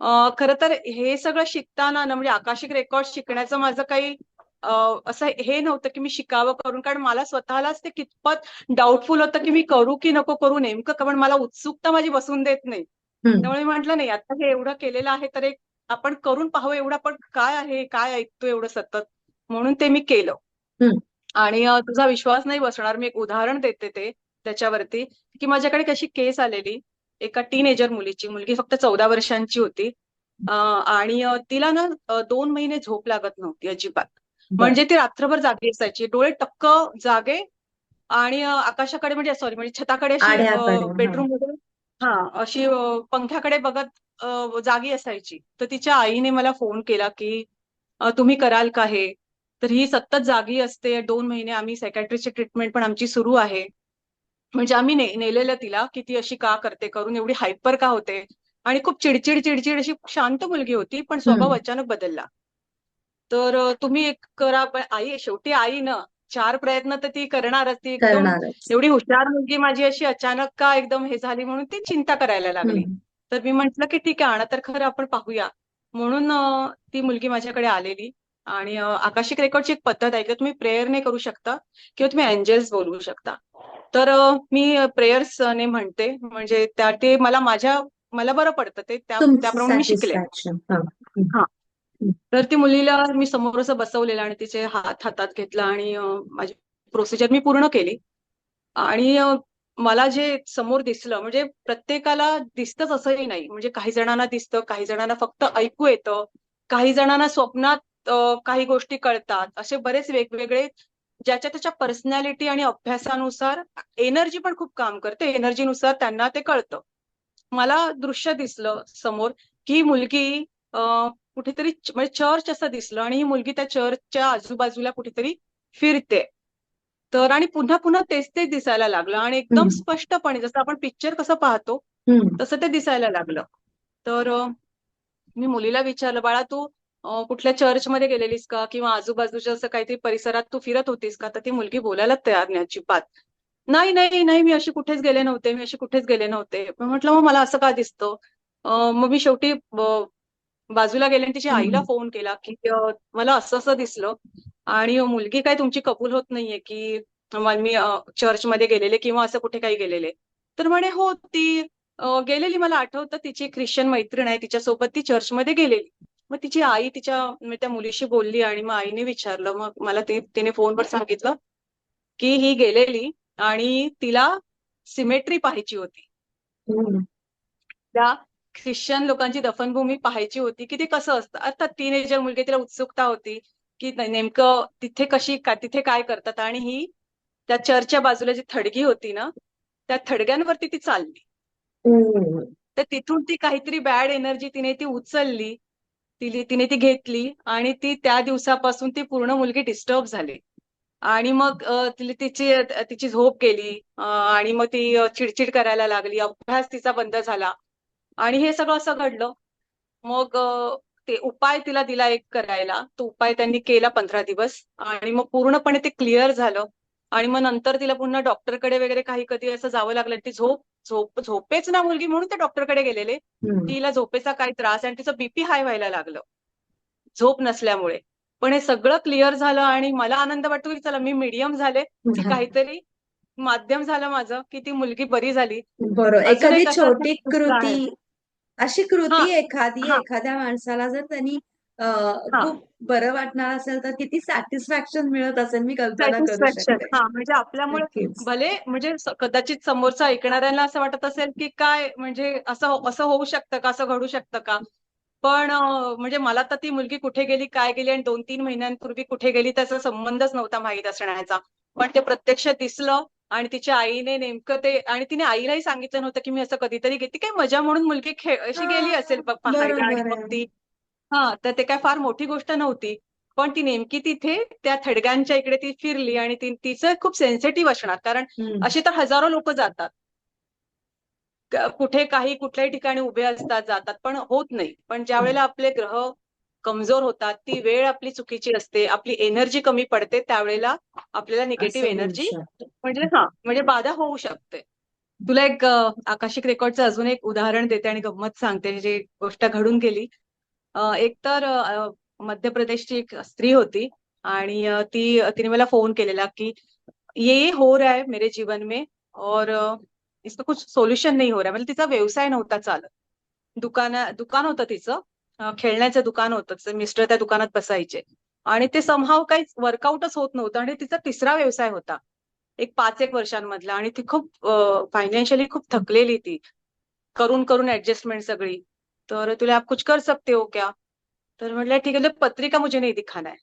[SPEAKER 5] खरं तर हे सगळं शिकताना ना, म्हणजे आकाशिक रेकॉर्ड शिकण्याचं माझं काही असं हे नव्हतं की मी शिकावं करून, कारण मला स्वतःलाच ते कितपत डाऊटफुल होतं की मी करू की नको करू नेमकं, कारण मला उत्सुकता माझी बसून देत नाही.
[SPEAKER 1] हम्म.
[SPEAKER 5] त्यामुळे मी म्हटलं नाही, आता हे एवढं केलेलं आहे तर एक आपण करून पाहू, एवढं आपण काय आहे, काय ऐकतो एवढं सतत, म्हणून ते मी केलं.
[SPEAKER 1] हम्म.
[SPEAKER 5] आणि तुझा विश्वास नाही बसणार, मी एक उदाहरण देते ते त्याच्यावरती, की माझ्याकडे कशी केस आलेली एका टीनेजर मुलीची. मुलगी फक्त 14 वर्षांची होती. आणि तिला ना 2 महिने झोप लागत नव्हती अजिबात. म्हणजे ती रात्रभर जागी असायची, डोळे टक्क जागे, आणि आकाशाकडे म्हणजे सॉरी म्हणजे छताकडे अशी
[SPEAKER 1] आड्याकडे हा.
[SPEAKER 5] बेडरूम मध्ये हा अशी पंख्याकडे बघत जागी असायची. तर तिच्या आईने मला फोन केला की तुम्ही कराल का हे. तर ही सतत जागी असते 2 महिने. आम्ही सायकॅट्रिस्टची ट्रीटमेंट पण आमची सुरू आहे. म्हणजे आम्ही नेलेलं तिला की ती अशी का करते, करून एवढी हायपर का होते. आणि खूप चिडचिड चिडचिड अशी शांत मुलगी होती, पण स्वभाव अचानक बदलला. तर तुम्ही एक करा, पण आई शेवटी आई ना, 4 प्रयत्न तर ती करणारच. ती एकदम
[SPEAKER 1] करणारच.
[SPEAKER 5] एवढी हुशार मुलगी माझी अशी अचानक का एकदम हे झाली, म्हणून ती चिंता करायला लागली.
[SPEAKER 1] हम्म.
[SPEAKER 5] तर मी म्हंटल की ठीक आहे, आणा तर खरं आपण पाहूया. म्हणून ती मुलगी माझ्याकडे आलेली. आणि आकाशिक रेकॉर्डची एक पद्धत आहे की तुम्ही प्रेयरने करू शकता किंवा तुम्ही एंजल्स बोलवू शकता. तर मी प्रेयर्सने म्हणते, म्हणजे त्या ते मला बरं पडतं ते
[SPEAKER 1] तुमचं
[SPEAKER 5] त्याप्रमाणे मी शिकले.
[SPEAKER 1] सॅटिस्फॅक्शन. हा.
[SPEAKER 5] हा. तर ती मुलीला मी समोर असं बसवलेलं आणि तिचे हात हातात घेतला आणि माझी प्रोसिजर मी पूर्ण केली. आणि मला जे समोर दिसलं, म्हणजे प्रत्येकाला दिसतंच असंही नाही. म्हणजे काही जणांना दिसतं, काही जणांना फक्त ऐकू येतं, काही जणांना स्वप्नात काही गोष्टी कळतात. असे बरेच वेगवेगळे ज्याच्या त्याच्या पर्सनॅलिटी आणि अभ्यासानुसार एनर्जी पण खूप काम करते. एनर्जीनुसार त्यांना ते कळतं. मला दृश्य दिसलं समोर की ही मुलगी कुठेतरी म्हणजे चर्च असं दिसलं, आणि ही मुलगी त्या चर्चच्या आजूबाजूला कुठेतरी फिरते. तर आणि पुन्हा पुन्हा तेच तेच दिसायला लागलं, आणि एकदम स्पष्टपणे जसं आपण पिक्चर कसं पाहतो तसं ते दिसायला लागलं. तर मी मुलीला विचारलं, बाळा तू कुठल्या चर्चमध्ये गेलेलीस का, किंवा आजूबाजूच्या असं काहीतरी परिसरात तू फिरत होतीस का. तर ती मुलगी बोलायलाच तयार नाही अजिबात. नाही नाही नाही, मी अशी कुठेच गेले नव्हते, मी अशी कुठेच गेले नव्हते. म्हटलं मग मला असं का दिसतं. मग मी शेवटी बाजूला गेले आणि तिच्या आईला फोन केला की मला असं असं दिसलं, आणि मुलगी काय तुमची कबूल होत नाहीये की मी चर्चमध्ये गेलेले किंवा असं कुठे काही गेलेले. तर म्हणे हो, ती गेलेली. मला आठवतं तिची ख्रिश्चन मैत्रीण आहे, तिच्यासोबत ती चर्चमध्ये गेलेली. मग तिची आई त्या मुलीशी बोलली, आणि मग आईने विचारलं. मग मला तिने फोनवर सांगितलं की ही गेलेली आणि तिला सिमेट्री पाहायची होती. त्या ख्रिश्चन लोकांची दफनभूमी पाहायची होती की ते कसं असतं. अर्थात टीनेजर मुलगी, तिला उत्सुकता होती की नेमकं तिथे काय करतात. आणि ही त्या चर्चच्या बाजूला जी थडगी होती ना, त्या थडग्यांवरती ती चालली. तर तिथून ती काहीतरी बॅड एनर्जी तिने उचलली, तिने ती घेतली, आणि ती त्या दिवसापासून ती पूर्ण मुलगी डिस्टर्ब झाली. आणि मग तिची झोप गेली, आणि मग ती चिडचिड करायला लागली, अभ्यास तिचा बंद झाला. आणि हे सगळं असं घडलं. मग ते उपाय तिला दिला एक करायला. तो उपाय त्यांनी केला 15 दिवस, आणि मग पूर्णपणे ते क्लिअर झालं. आणि मग नंतर तिला पुन्हा डॉक्टरकडे वगैरे कधी असं जावं लागलं. ती झोपेच ना मुलगी, म्हणून ते डॉक्टरकडे गेलेले. तिला झोपेचा काय त्रास, आणि तिचं बीपी हाय व्हायला लागलं झोप नसल्यामुळे. पण हे सगळं क्लिअर झालं, आणि मला आनंद वाटतो की चला मी मीडियम झाले, की काहीतरी माध्यम झालं माझं, की ती मुलगी बरी झाली.
[SPEAKER 1] बरोबर.
[SPEAKER 5] अजून
[SPEAKER 1] एखादी
[SPEAKER 5] एक असं
[SPEAKER 1] छोटी
[SPEAKER 5] किस्सा आहे.
[SPEAKER 1] कृती, अशी
[SPEAKER 5] हा
[SPEAKER 1] कृती
[SPEAKER 5] हा
[SPEAKER 1] एखाद्या माणसाला जर त्यांनी
[SPEAKER 5] हा
[SPEAKER 1] खूप बरं वाटणार असेल तर किती सॅटिस्फॅक्शन मिळत असेल, मी कल्पना करू
[SPEAKER 5] सॅटिस्फॅक्शन.
[SPEAKER 1] शकते.
[SPEAKER 5] हा म्हणजे आपल्यामुळे
[SPEAKER 1] नक्कीच.
[SPEAKER 5] भले म्हणजे कदाचित समोरचा ऐकणाऱ्यांना असं वाटत असेल की काय म्हणजे असं असं होऊ शकतं का, असं घडू शकतं का. पण म्हणजे मला तर ती मुलगी कुठे गेली, काय गेली, आणि 2-3 महिन्यांपूर्वी कुठे गेली त्याचा संबंधच नव्हता माहीत असण्याचा. पण ते प्रत्यक्ष दिसलं, आणि तिच्या आईने नेमकं ते, आणि तिने आईलाही सांगितलं नव्हतं की मी असं कधीतरी ती काही मजा म्हणून मुलगी अशी गेली असेल पाहायला, आणि
[SPEAKER 1] बरोबर
[SPEAKER 5] मग
[SPEAKER 1] आहे.
[SPEAKER 5] ती तर ते काय फार मोठी गोष्ट नव्हती. पण ती नेमकी तिथे त्या थडग्यांच्या इकडे ती फिरली, आणि तिचं खूप सेन्सिटिव्ह असणार, कारण अशी तर हजारो लोक जातात. कुठल्याही ठिकाणी उभे असतात, जातात, पण होत नाही. पण ज्या वेळेला आपले ग्रह कमजोर होतात, ती वेळ आपली चुकीची असते, आपली एनर्जी कमी पडते, त्यावेळेला आपल्याला निगेटिव्ह
[SPEAKER 1] असं होऊ
[SPEAKER 5] एनर्जी
[SPEAKER 1] शकतं.
[SPEAKER 5] म्हणजे म्हणजे बाधा होऊ शकते. तुला एक आकाशिक रेकॉर्डचं अजून एक उदाहरण देते आणि गंमत सांगते, जी गोष्ट घडून गेली. एक तर मध्य प्रदेशची एक स्त्री होती आणि तिने मला फोन केलेला की ये हो रहा है मेरे जीवन में और इसका कुछ सोल्यूशन नहीं हो रहा है. म्हणजे तिचा व्यवसाय नव्हता चालत. दुकान होतं तिचं, खेळण्याचं दुकान होतं तिचं. मिस्टर त्या दुकानात बसायचे आणि ते समहाव काही वर्कआउटच होत नव्हतं आणि तिचा तिसरा व्यवसाय होता एक 5 वर्षांमधला आणि ती खूप फायनान्शियली खूप थकलेली ती, करून करून ऍडजस्टमेंट सगळी. तर तुला आप कुछ कर सकते हो क्या? तर म्हटलं ठीक आहे, पत्रिका मुझे नहीं दिखाना है,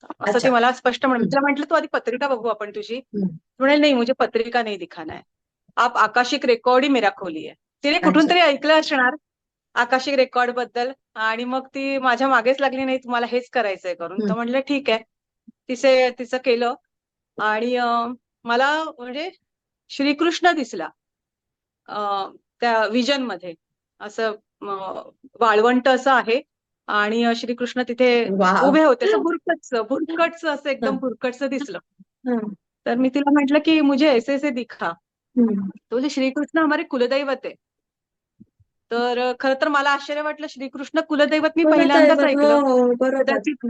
[SPEAKER 5] असं
[SPEAKER 1] अच्छा.
[SPEAKER 5] ते मला स्पष्ट म्हणून.
[SPEAKER 1] हम्म.
[SPEAKER 5] तिला म्हटलं तू आधी पत्रिका बघू आपण तुझी.
[SPEAKER 1] हम्म.
[SPEAKER 5] म्हणाले नाही मुझे पत्रिका नहीं दिखाना है, आप आकाशिक रेकॉर्ड ही मेरा खोलिए. तिने कुठून
[SPEAKER 1] अच्छा.
[SPEAKER 5] तरी ऐकलं असणार आकाशिक रेकॉर्ड बद्दल आणि मग ती माझ्या मागेच लागली, नाही तुम्हाला हेच करायचंय करून. तर म्हटलं ठीक आहे. तिचं केलं आणि मला म्हणजे श्रीकृष्ण दिसला त्या विजन मध्ये. असं वाळवंट असं आहे आणि श्रीकृष्ण तिथे
[SPEAKER 1] वाव.
[SPEAKER 5] उभे होते. असं भुरकटच असं एकदम भुरकटच दिसलं.
[SPEAKER 1] हम्म.
[SPEAKER 5] तर मी तिला म्हटलं की मुझे ऐसे ऐसे दिखा.
[SPEAKER 1] हम्म.
[SPEAKER 5] तो बोले श्रीकृष्ण हमारे कुलदैवत आहे. तर खरं तर मला आश्चर्य वाटलं, श्रीकृष्ण कुलदैवत मी पहिल्यांदाच
[SPEAKER 1] कुलदैवत, हो
[SPEAKER 5] ऐकलं.
[SPEAKER 1] हो बरोबर.
[SPEAKER 5] कदाचित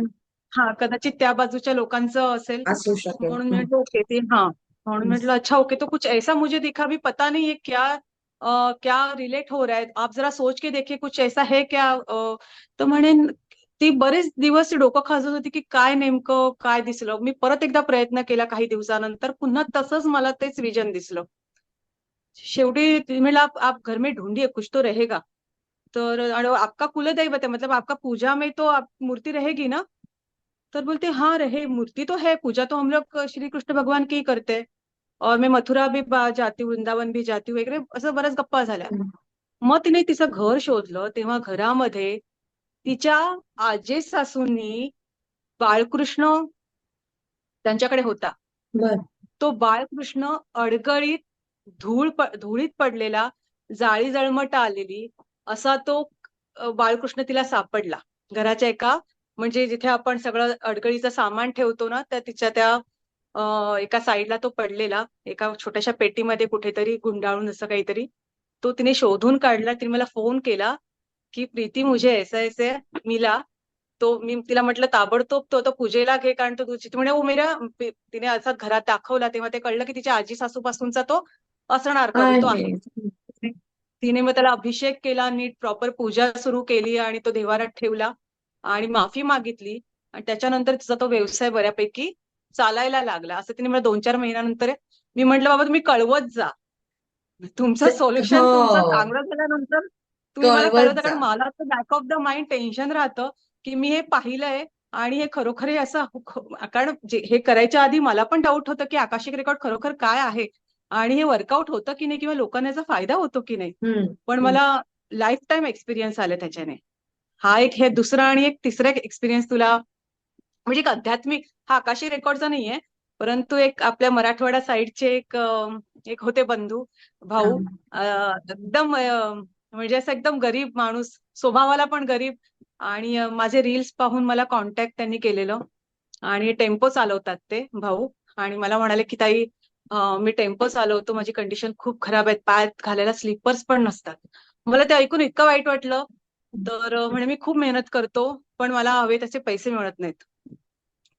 [SPEAKER 5] कदाचित त्या बाजूच्या लोकांचं असेल
[SPEAKER 1] असू शकेल.
[SPEAKER 5] म्हणून म्हटलं ओके ते म्हणून म्हटलं अच्छा ओके, तो कुछ ऐसा मुझे दिखा, भी पता नहीं है क्या रिलेट हो रहा है, आप जरा सोच के देखिए कुछ ऐसा है क्या. तर म्हणे ती बरेच दिवस डोकं खाजत होती की काय नेमकं काय दिसलं. मी परत एकदा प्रयत्न केला काही दिवसानंतर, पुन्हा तसंच मला तेच विजन दिसलं. शेवटी ती म्हणलं आप घर में ढूंढिए कुछ तो रहेगा. तर आणि आपका कुलदैवत है, मतलब आपका पूजा में तो मूर्ति रहेगी ना. तर बोलते हाँ रहे, मूर्ति तो है, पूजा तो हम लोग श्री कृष्ण भगवान की ही करते हैं और मैं मथुरा भी जाती हूँ, वृंदावन भी जाती हूँ वगैरे, असं बऱ्याच गप्पा झाल्या. मग तिने तिचं घर शोधलं. तेव्हा घरामध्ये तिच्या आजे सासूंनी बाळकृष्ण त्यांच्याकडे होता.
[SPEAKER 1] बर.
[SPEAKER 5] तो बाळकृष्ण अडगळीत धुळीत पडलेला, जाळी जळमट आलेली असा तो बाळकृष्ण तिला सापडला. घराच्या म्हणजे जिथे आपण सगळं अडगळीचं सामान ठेवतो ना, त्या तिच्या त्या एका साईडला तो पडलेला, एका छोट्याशा पेटीमध्ये कुठेतरी गुंडाळून असं काहीतरी. तो तिने शोधून काढला. तिने मला फोन केला की प्रीती मुझे ऐसा ऐसे मिला. मी तिला म्हटलं ताबडतोब तो पूजेला घे, कारण तो तुझी. म्हणे ओ मेरा. तिने असा घरात दाखवला तेव्हा ते कळलं की तिच्या आजी सासूपासूनचा तो असणार करून तो आहे. तिने मग त्याला अभिषेक केला, नीट प्रॉपर पूजा सुरू केली आणि तो देवारात ठेवला आणि माफी मागितली आणि त्याच्यानंतर तिचा तो व्यवसाय बऱ्यापैकी चालायला लागला. असं तिने मला 2-4 महिन्यानंतर. मी म्हटलं बाबा तुम्ही कळवत जा तुमचं सोल्युशन, तुमचं
[SPEAKER 1] हो,
[SPEAKER 5] चांगलं झाल्यानंतर तुम्ही मला
[SPEAKER 1] कळवत
[SPEAKER 5] कळवता,
[SPEAKER 1] जा.
[SPEAKER 5] कारण मला तर back of the mind tension राहतं की मी हे पाहिलंय आणि हे खरोखर हे असं कारण हे करायच्या आधी मला पण डाऊट होतं की आकाशिक रेकॉर्ड खरोखर काय आहे आणि हे वर्कआउट होतं की नाही किंवा लोकांना याचा फायदा होतो की नाही. पण मला लाईफ टाईम एक्सपिरियन्स आले त्याच्याने. हा एक हे दुसरा आणि एक तिसरा एक्सपिरियन्स तुला म्हणजे एक आध्यात्मिक, हा आकाशिक रेकॉर्डचा नाहीये, परंतु एक आपल्या मराठवाडा साईडचे एक होते बंधू भाऊ. एकदम म्हणजे असं एकदम गरीब माणूस, स्वभावाला पण गरीब. आणि माझे रील्स पाहून मला कॉन्टॅक्ट त्यांनी केलेलं आणि टेम्पो चालवतात ते भाऊ. आणि मला म्हणाले की ताई मी टेम्पो चालवतो, माझी कंडिशन खूप खराब आहे, पायात घालायला स्लीपर्स पण नसतात. मला ते ऐकून इतकं वाईट वाटलं. तर म्हणे मी खूप मेहनत करतो पण मला हवे तसे पैसे मिळत नाहीत,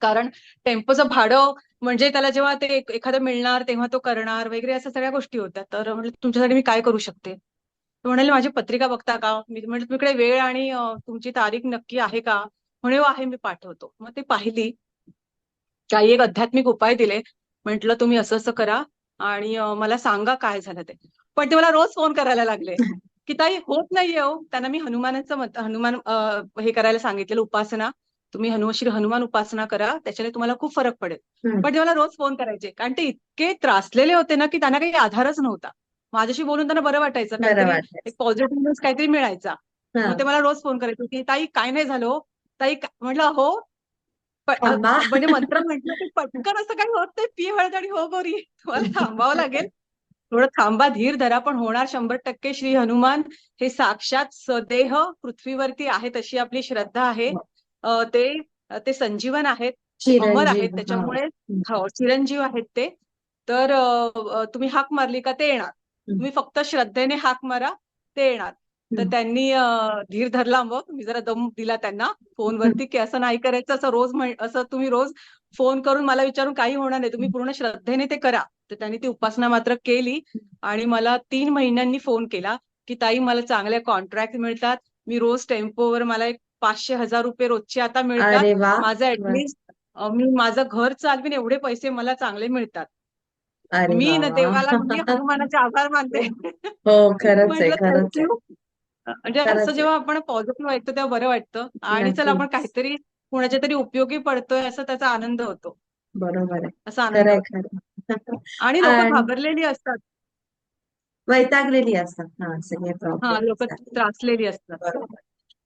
[SPEAKER 5] कारण टेम्पोचं भाडं म्हणजे त्याला जेव्हा ते एखादं मिळणार तेव्हा तो करणार वगैरे, अशा सगळ्या गोष्टी होत्या. तर म्हटलं तुमच्यासाठी मी काय करू शकते. तर म्हणाले माझी पत्रिका बघता का. मी म्हटलं तुमच्याकडे वेळ आणि तुमची तारीख नक्की आहे का. म्हणे हो आहे, मी पाठवतो. मग ते पाहिली, काही एक आध्यात्मिक उपाय दिले. म्हटलं तुम्ही असं असं करा आणि मला सांगा काय झालं ते. पण ते मला रोज फोन करायला लागले की ताई होत नाहीये हो. त्यांना मी हनुमान हे करायला सांगितलेलं, उपासना. तुम्ही श्री हनुमान उपासना करा, त्याच्याने तुम्हाला खूप फरक पडेल. पण ते मला रोज फोन करायचे, कारण ते इतके त्रासलेले होते ना की त्यांना काही आधारच नव्हता. माझ्याशी बोलून त्यांना बरं वाटायचं,
[SPEAKER 1] बरं
[SPEAKER 5] काहीतरी
[SPEAKER 1] वाटलं.
[SPEAKER 5] एक पॉझिटिव्ह न्यूज काहीतरी मिळायचा. मग ते मला रोज फोन करायचे की ताई काय नाही झालं हो. ताई म्हटलं हो
[SPEAKER 1] थांबा.
[SPEAKER 5] म्हणजे मंत्र म्हटलं की पटकन असं काही होत नाही. पी हळद आणि हो गोरी, तुम्हाला थांबावं लागेल. थोडं थांबा, धीर धरा, पण होणार 100%. श्री हनुमान हे साक्षात सदेह पृथ्वीवरती आहेत अशी आपली श्रद्धा आहे. ते संजीवन आहेत, अमर आहेत,
[SPEAKER 1] चिरंजीव.
[SPEAKER 5] त्याच्यामुळे हो चिरंजीव आहेत ते. तर तुम्ही हाक मारली का ते येणार. तुम्ही फक्त श्रद्धेने हाक मारा, ते येणार. तर त्यांनी धीर धरला. मग मी जरा दम दिला त्यांना फोनवरती, की असं नाही करायचं, असं रोज असं तुम्ही रोज फोन करून मला विचारून काही होणार नाही, तुम्ही पूर्ण श्रद्धेने ते करा. तर त्यांनी ती उपासना मात्र केली आणि मला 3 महिन्यांनी फोन केला, की ताई मला चांगले कॉन्ट्रॅक्ट मिळतात, मी रोज टेम्पोवर मला एक 500-1000 रुपये रोजचे आता मिळतात.
[SPEAKER 1] अरे वा
[SPEAKER 5] माझं
[SPEAKER 1] वा.
[SPEAKER 5] ऍटलिस्ट मी माझं घर चालवीन एवढे पैसे मला चांगले मिळतात.
[SPEAKER 1] अरे
[SPEAKER 5] मी
[SPEAKER 1] वा
[SPEAKER 5] ना
[SPEAKER 1] वा.
[SPEAKER 5] देवाला म्हणजे हनुमानाचे आभार मानते.
[SPEAKER 1] हो, खरंच आहे,
[SPEAKER 5] म्हटलं
[SPEAKER 1] खरंच आहे,
[SPEAKER 5] थँक्यू. म्हणजे असं
[SPEAKER 1] खरंच आहे.
[SPEAKER 5] जेव्हा आपण पॉझिटिव्ह ऐकतो तेव्हा बरं वाटतं आणि चला आपण
[SPEAKER 1] नक्कीच.
[SPEAKER 5] काहीतरी कुणाच्या तरी उपयोगी पडतोय असं त्याचा आनंद होतो.
[SPEAKER 1] बरोबर आहे.
[SPEAKER 5] असा आनंद
[SPEAKER 1] खरंय,
[SPEAKER 5] होतो.
[SPEAKER 1] खरं.
[SPEAKER 5] आणि लोक
[SPEAKER 1] आणि
[SPEAKER 5] घाबरलेली असतात.
[SPEAKER 1] वैतागलेली असतात. हा, सगळे
[SPEAKER 5] हा,
[SPEAKER 1] प्रॉब्लेम
[SPEAKER 5] लोक
[SPEAKER 1] असतात.
[SPEAKER 5] त्रासलेली असतात.
[SPEAKER 1] बरोबर.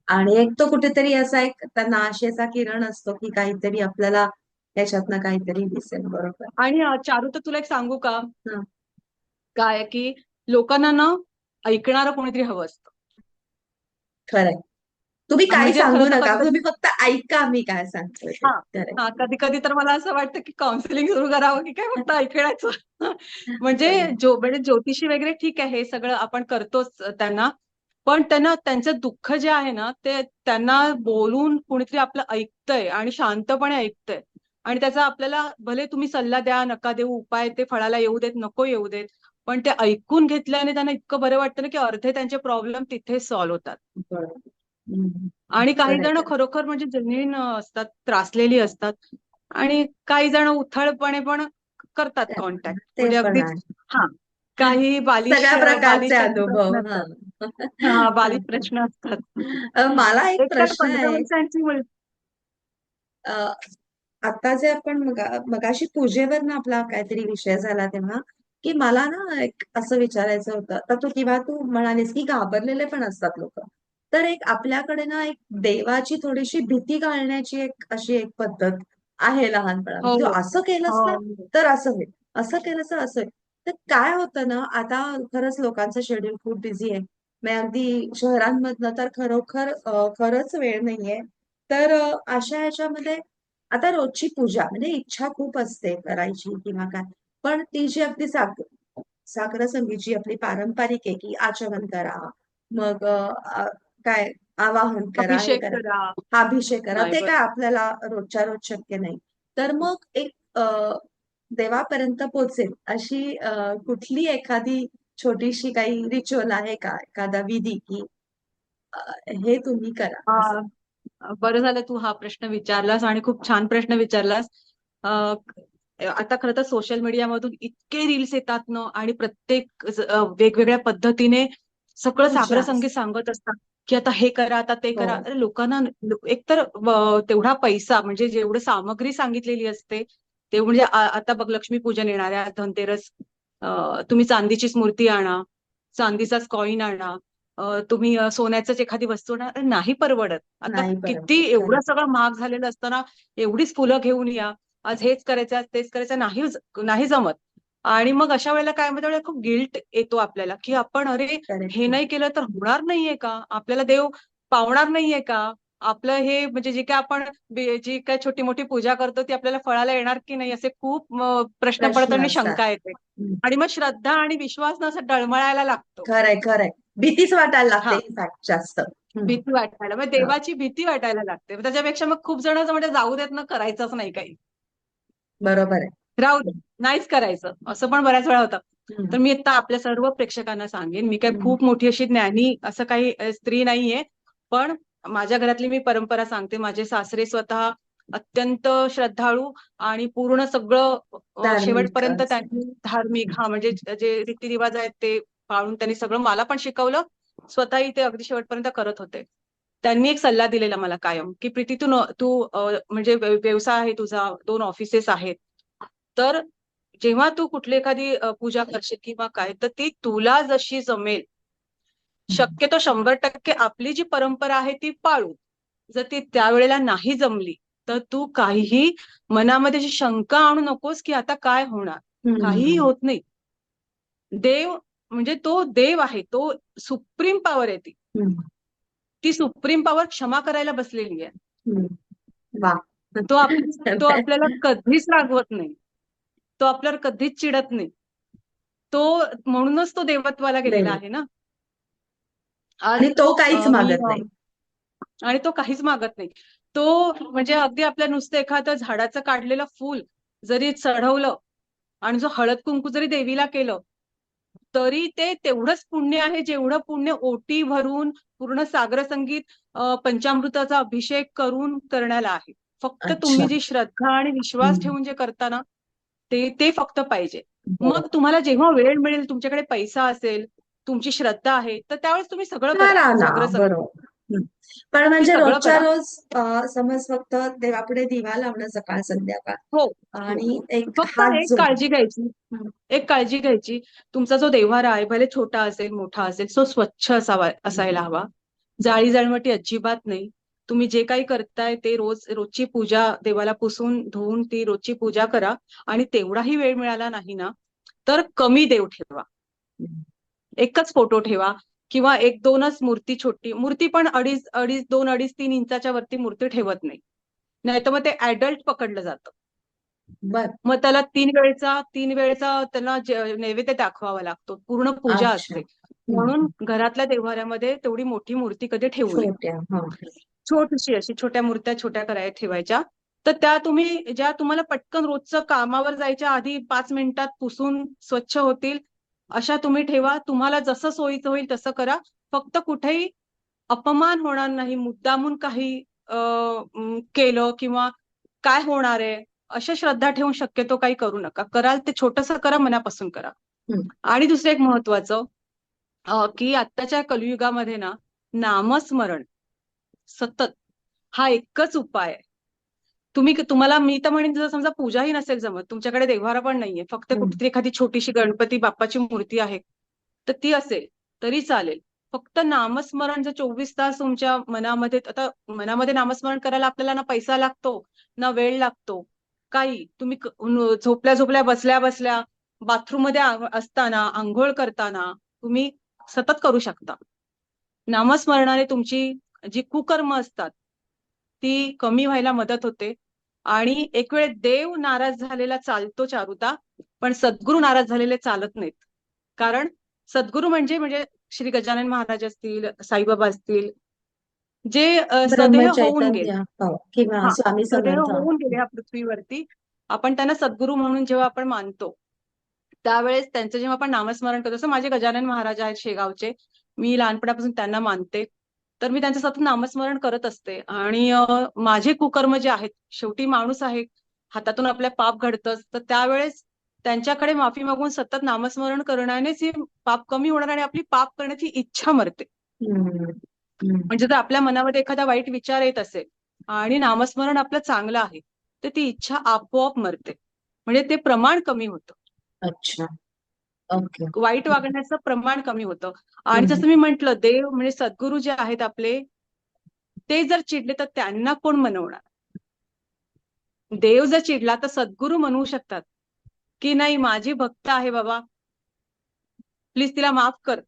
[SPEAKER 1] आणि एक तो कुठेतरी असा एक त्यांना आशेचा किरण असतो, की काहीतरी आपल्याला त्याच्यातनं काहीतरी दिसेल. बरोबर.
[SPEAKER 5] आणि चारू, तर तुला एक सांगू का,
[SPEAKER 1] हा,
[SPEAKER 5] काय आहे की लोकांना ना ऐकणारं कोणीतरी हवं असतं.
[SPEAKER 1] खरंय. तुम्ही काही
[SPEAKER 5] म्हणजे खरं
[SPEAKER 1] सांगू
[SPEAKER 5] तर
[SPEAKER 1] नका,
[SPEAKER 5] कधी
[SPEAKER 1] तुम्ही
[SPEAKER 5] कधी
[SPEAKER 1] फक्त ऐका मी काय सांगतोय ते.
[SPEAKER 5] हा
[SPEAKER 1] खरंय.
[SPEAKER 5] हा कधी कधी तर मला असं वाटतं की काउन्सिलिंग सुरू करावं, की काय फक्त ऐकण्याचं. म्हणजे
[SPEAKER 1] बरोबर.
[SPEAKER 5] म्हणजे ज्योतिषी वगैरे ठीक आहे, हे सगळं आपण करतोच त्यांना, पण त्यांना त्यांचं दुःख जे आहे ना, ते त्यांना बोलून कुणीतरी आपलं ऐकतंय आणि शांतपणे ऐकतंय. आणि त्याचा आपल्याला भले तुम्ही सल्ला द्या, नका देऊ, उपाय ते फळाला येऊ देत, नको येऊ देत, पण ते ऐकून घेतल्याने त्यांना इतकं बरं वाटतं ना, की अर्धे त्यांचे प्रॉब्लेम तिथेच सॉल्व्ह होतात.
[SPEAKER 1] बरोबर. हम्म.
[SPEAKER 5] आणि काही
[SPEAKER 1] खरंय,
[SPEAKER 5] जण
[SPEAKER 1] खरंय.
[SPEAKER 5] खरोखर म्हणजे जेन्युइन असतात, त्रासलेली असतात. आणि काही जण उथळपणे पण करतात कॉन्टॅक्ट,
[SPEAKER 1] ते
[SPEAKER 5] म्हणजे
[SPEAKER 1] पण
[SPEAKER 5] अगदीच
[SPEAKER 1] आहे.
[SPEAKER 5] हा काही
[SPEAKER 1] सगळ्या प्रकारचे
[SPEAKER 5] बालिश असे
[SPEAKER 1] अनुभव.
[SPEAKER 5] प्रश्न
[SPEAKER 1] हा.
[SPEAKER 5] असतात. हा, बालिश प्रश्न असतात.
[SPEAKER 1] मला एक
[SPEAKER 5] एक तर
[SPEAKER 1] प्रश्न
[SPEAKER 5] 15
[SPEAKER 1] आहे.
[SPEAKER 5] वर्षांची मुलगी.
[SPEAKER 1] अ, आता जे आपण मगाशी पूजेवर आपला काहीतरी विषय झाला तेव्हा, की मला ना एक असं विचारायचं होतं. तर तू म्हणालीस की घाबरलेले पण असतात लोक. तर एक आपल्याकडे ना एक देवाची थोडीशी भीती घालण्याची एक अशी एक पद्धत आहे लहानपणात.
[SPEAKER 5] हो
[SPEAKER 1] तू असं केलंस ना
[SPEAKER 5] हो.
[SPEAKER 1] तर असं होईल, असं केलंस तर असं होईल. तर काय होतं ना, आता खरंच लोकांचं शेड्यूल खूप बिझी आहे. म्हणजे अगदी शहरांमधनं तर खरोखर खरंच वेळ नाहीये. तर अशा ह्याच्यामध्ये आता रोजची पूजा म्हणजे इच्छा खूप असते करायची किंवा काय. पण ती जी अगदी साखरसंगीची आपली पारंपरिक आहे, की आचमन करा, मग काय आवाहन करा, हे
[SPEAKER 5] अभिषेक
[SPEAKER 1] करा,
[SPEAKER 5] करा.
[SPEAKER 1] अभिषेक करा.
[SPEAKER 5] नाही
[SPEAKER 1] ते काय
[SPEAKER 5] बरं.
[SPEAKER 1] आपल्याला रोजच्या रोज शक्य नाही. तर मग एक देवापर्यंत पोहोचेल अशी कुठली एखादी छोटीशी काही रिच्युअल आहे का? एखादा विधी, की अ, हे तुम्ही करा असं?
[SPEAKER 5] बरं झालं तू हा प्रश्न विचारलास आणि खूप छान प्रश्न विचारलास. अ, आता खरं तर सोशल मीडियामधून इतके रील्स येतात ना, आणि प्रत्येक वेगवेगळ्या पद्धतीने सगळं
[SPEAKER 1] पूजा
[SPEAKER 5] साग्रसंगीत सांगत असतात, की आता हे करा, आता ते
[SPEAKER 1] हो.
[SPEAKER 5] करा. अरे लोकांना एकतर तेवढा पैसा, म्हणजे जेवढं सामग्री सांगितलेली असते ते, म्हणजे आता बघ, लक्ष्मीपूजन येणार आहे, धनतेरस, तुम्ही चांदीचीच मूर्ती आणा, चांदीचाच कॉईन आणा, तुम्ही सोन्याचंच एखादी वस्तू आणा. अरे नाही परवडत. आता
[SPEAKER 1] नाही
[SPEAKER 5] किती
[SPEAKER 1] परवडत.
[SPEAKER 5] एवढं
[SPEAKER 1] खरं.
[SPEAKER 5] सगळं महाग झालेलं असताना एवढीच फुलं घेऊन या, आज हेच करायचं, आज तेच करायचं, नाही जमत. आणि मग अशा वेळेला काय म्हणतात, त्यावेळेला खूप गिल्ट येतो आपल्याला, की आपण अरे हे
[SPEAKER 1] करेक्ट.
[SPEAKER 5] नाही केलं तर होणार नाहीये का, आपल्याला देव पावणार नाहीये का, आपलं हे म्हणजे जे काय आपण जी काय छोटी मोठी पूजा करतो ती आपल्याला फळाला येणार की नाही, असे खूप प्रश्न पडतात
[SPEAKER 1] प्रश्न
[SPEAKER 5] आणि
[SPEAKER 1] असतात.
[SPEAKER 5] शंका येते.
[SPEAKER 1] हं.
[SPEAKER 5] आणि मग श्रद्धा आणि विश्वास ना असं डळमळायला लागतो.
[SPEAKER 1] खरंय, खरंय. भीतीच वाटायला लागते
[SPEAKER 5] हा,
[SPEAKER 1] इनफॅक्ट जास्त. हं.
[SPEAKER 5] भीती वाटायला, मग
[SPEAKER 1] हां.
[SPEAKER 5] देवाची भीती वाटायला लागते. मग त्याच्यापेक्षा मग खूप जण म्हणजे जाऊ देत ना, करायचंच नाही काही,
[SPEAKER 1] बरोबर आहे.
[SPEAKER 5] राहू दे, नाहीच करायचं, असं पण बऱ्याच वेळा होतं.
[SPEAKER 1] हं.
[SPEAKER 5] तर मी आता आपल्या सर्व प्रेक्षकांना सांगेन, मी काय
[SPEAKER 1] हं.
[SPEAKER 5] खूप मोठी अशी ज्ञानी असं काही स्त्री नाहीये, पण माझ्या घरातली मी परंपरा सांगते. माझे सासरे स्वतः अत्यंत श्रद्धाळू आणि पूर्ण सगळं
[SPEAKER 1] धार्मिक
[SPEAKER 5] शेवटपर्यंत
[SPEAKER 1] असं.
[SPEAKER 5] त्यांनी धार्मिक, हा म्हणजे जे रीतिरिवाज आहेत ते पाळून त्यांनी सगळं मला पण शिकवलं. स्वतःही ते अगदी शेवटपर्यंत करत होते. त्यांनी एक सल्ला दिलेला मला कायम, की प्रीती, तू म्हणजे व्यवसाय आहे तुझा, 2 ऑफिसेस आहेत, तर जेव्हा तू कुठली एखादी पूजा करशील किंवा काय, तर ती तुला जशी जमेल, शक्यतो 100% आपली जी परंपरा आहे ती पाळू. जर ती त्यावेळेला नाही जमली, तर तू काहीही मनामध्ये जी शंका आणू नकोस, की आता काय होणार. काहीही
[SPEAKER 1] हं.
[SPEAKER 5] होत नाही. देव म्हणजे तो देव आहे, तो सुप्रीम पॉवर आहे ती.
[SPEAKER 1] हं.
[SPEAKER 5] ती सुप्रीम पॉवर क्षमा करायला बसलेली आहे.
[SPEAKER 1] हं. वाह!
[SPEAKER 5] तो आपल्याला कधीच रागवत नाही. तो आपल्यावर कधीच चिडत नाही. तो म्हणूनच तो देवत्वाला गेलेला
[SPEAKER 1] देव.
[SPEAKER 5] आहे ना.
[SPEAKER 1] आणि
[SPEAKER 5] आज
[SPEAKER 1] तो काहीच
[SPEAKER 5] मी
[SPEAKER 1] मागत नाही.
[SPEAKER 5] आणि तो काहीच मागत नाही. तो म्हणजे अगदी आपल्या नुसतं एखादं झाडाचं काढलेलं फूल जरी चढवलं आणि जो हळद कुंकू जरी देवीला केलं तरी ते तेवढंच पुण्य आहे जेवढं पुण्य ओटी भरून पूर्ण सागर संगीत पंचामृताचा अभिषेक करून करण्याला आहे. फक्त
[SPEAKER 1] अच्छा.
[SPEAKER 5] तुम्ही जी श्रद्धा आणि विश्वास
[SPEAKER 1] हम्म.
[SPEAKER 5] ठेवून जे करता ना ते फक्त पाहिजे. मग
[SPEAKER 1] बरोबर.
[SPEAKER 5] तुम्हाला जेव्हा वेळ मिळेल, तुमच्याकडे पैसा असेल, तुमची श्रद्धा आहे, तर त्यावेळेस तुम्ही सगळं करा.
[SPEAKER 1] करा ना,
[SPEAKER 5] सागर संगीत
[SPEAKER 1] बरोबर. हम्म. पण
[SPEAKER 5] ते
[SPEAKER 1] म्हणजे
[SPEAKER 5] सगळं
[SPEAKER 1] रोजच्या
[SPEAKER 5] करा.
[SPEAKER 1] रोज समज फक्त देवापुढे दिवा लावणं सकाळ संध्याकाळ
[SPEAKER 5] हो, हो.
[SPEAKER 1] आणि एक
[SPEAKER 5] फक्त
[SPEAKER 1] हात
[SPEAKER 5] एक
[SPEAKER 1] जोडणं.
[SPEAKER 5] काळजी घ्यायची,
[SPEAKER 1] हम्म.
[SPEAKER 5] एक काळजी घ्यायची. तुमचा जो देव्हारा आहे, भले छोटा असेल, मोठा असेल, तो स्वच्छ असायला हवा. जाळी जळमटी अजिबात नाही. तुम्ही जे काही करताय ते रोजची पूजा देवाला पुसून धुवून ती रोजची पूजा करा. आणि तेवढाही वेळ मिळाला नाही ना, तर कमी देव ठेवा. एकच फोटो ठेवा किंवा एक दोनच मूर्ती, छोटी मूर्ती पण 2-2.5-3 इंचाच्या वरती मूर्ती ठेवत नाही. नाहीतर मग ते ऍडल्ट पकडलं जातं.
[SPEAKER 1] बर.
[SPEAKER 5] मग त्याला 3 वेळचा त्याला नैवेद्य दाखवावा लागतो. पूर्ण पूजा
[SPEAKER 1] अच्छा.
[SPEAKER 5] असते.
[SPEAKER 1] हम्म.
[SPEAKER 5] म्हणून घरातल्या देव्हाऱ्यामध्ये तेवढी मोठी मूर्ती कधी ठेवू नये.
[SPEAKER 1] छोट्या. हा.
[SPEAKER 5] छोटीशी अशी छोट्या मूर्त्या छोट्या ठेवायच्या. तर त्या ज्या तुम्हाला पटकन रोजचं कामावर जायच्या आधी 5 मिनिटात पुसून स्वच्छ होतील अशा तुम्ही ठेवा. तुम्हाला जसं सोयीचं होईल तसं करा. फक्त कुठेही अपमान होणार नाही, मुद्दामून काही केलं किंवा काय होणार आहे अशा श्रद्धा ठेवून शक्यतो काही करू नका. कराल ते छोटंसं करा, मनापासून करा.
[SPEAKER 1] हम्म.
[SPEAKER 5] आणि दुसरं एक महत्वाचं की आत्ताच्या कलियुगामध्ये ना नामस्मरण सतत हा एकच उपाय आहे. तुम्हाला मी तर म्हणेन, जर समजा पूजाही नसेल जमत, तुमच्याकडे देव्हारा पण नाहीये, फक्त
[SPEAKER 1] हम्म.
[SPEAKER 5] कुठेतरी एखादी छोटीशी गणपती बाप्पाची मूर्ती आहे, तर ती असेल तरी चालेल. फक्त नामस्मरण जर 24 तास तुमच्या मनामध्ये, आता मनामध्ये नामस्मरण करायला आपल्याला ना पैसा लागतो ना वेळ लागतो काही. तुम्ही झोपल्या बसल्या बसल्या बाथरूम मध्ये असताना, आंघोळ करताना तुम्ही सतत करू शकता. नामस्मरणाने तुमची जी कुकर्म असतात ती कमी व्हायला मदत होते. आणि एक वेळ देव नाराज झालेला चालतो चारुता, पण सद्गुरू नाराज झालेले चालत नाहीत. कारण सद्गुरू म्हणजे श्री गजानन महाराज असतील, साईबाबा असतील, जे सदेह होऊन गेले.
[SPEAKER 1] ब्रह्मचैतन्य हो, किंवा
[SPEAKER 5] हा,
[SPEAKER 1] स्वामी
[SPEAKER 5] सदैव
[SPEAKER 1] समर्थ.
[SPEAKER 5] होऊन गेले ह्या पृथ्वीवरती. आपण त्यांना सद्गुरू म्हणून जेव्हा आपण मानतो, त्यावेळेस त्यांचं जेव्हा आपण नामस्मरण करतो, जसं माझे गजानन महाराज आहेत शेगावचे, मी लहानपणापासून त्यांना मानते, तर मी त्यांचं सतत नामस्मरण करत असते. आणि माझे कुकर्म जे आहेत, शेवटी माणूस आहे, हातातून आपल्या पाप घडतंच, तर त्यावेळेस त्यांच्याकडे माफी मागून सतत नामस्मरण करण्यानेच हे पाप कमी होणार आणि आपली पाप करण्याची इच्छा मरते.
[SPEAKER 1] हम्म. हम्म.
[SPEAKER 5] म्हणजे जर आपल्या मनामध्ये एखादा वाईट विचार येत असेल आणि नामस्मरण आपलं चांगलं आहे, तर ती इच्छा आपोआप मरते. म्हणजे ते प्रमाण कमी होतं,
[SPEAKER 1] अच्छा. ओके.
[SPEAKER 5] वाईट वागण्याचं प्रमाण कमी होतं. आणि
[SPEAKER 1] हम्म.
[SPEAKER 5] जसं मी म्हंटल, देव म्हणजे सद्गुरू जे आहेत आपले, ते जर चिडले तर त्यांना कोण मनवणार. देव जर चिडला तर सद्गुरू म्हणू शकतात की नाही, माझी भक्त आहे बाबा, प्लीज तिला माफ कर.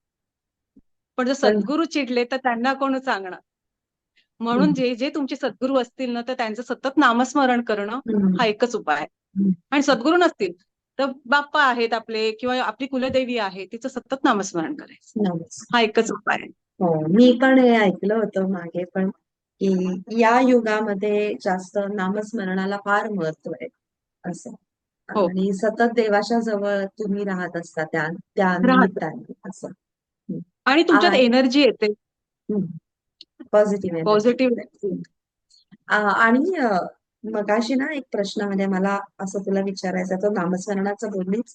[SPEAKER 5] पण जर
[SPEAKER 1] पण
[SPEAKER 5] सद्गुरू चिडले तर त्यांना कोण सांगणार. म्हणून
[SPEAKER 1] हम्म.
[SPEAKER 5] जे तुमचे सद्गुरू असतील ना, तर त्यांचं सतत नामस्मरण करणं
[SPEAKER 1] हम्म.
[SPEAKER 5] हा एकच उपाय आहे.
[SPEAKER 1] हम्म.
[SPEAKER 5] आणि सद्गुरू नसतील तर बाप्पा आहेत आपले किंवा आपली कुलदेवी आहे, तिचं सतत नामस्मरण करायचं,
[SPEAKER 1] नमस्कार.
[SPEAKER 5] हा एकच उपाय आहे.
[SPEAKER 1] हो, मी पण हे ऐकलं होतं मागे पण, की या युगामध्ये जास्त नामस्मरणाला फार महत्व आहे असं.
[SPEAKER 5] हो,
[SPEAKER 1] आणि सतत देवाच्या जवळ तुम्ही राहत असता त्या त्या
[SPEAKER 5] राहत.
[SPEAKER 1] निमित्ताने असं. हम्म.
[SPEAKER 5] आणि तुमच्यात एनर्जी येते,
[SPEAKER 1] पॉझिटिव्ह
[SPEAKER 5] पॉझिटिव्ह.
[SPEAKER 1] एनर्जी. आणि मगाशी ना एक प्रश्न म्हणजे मला असं तुला विचारायचा, तो नामस्मरणाचं बोललीच,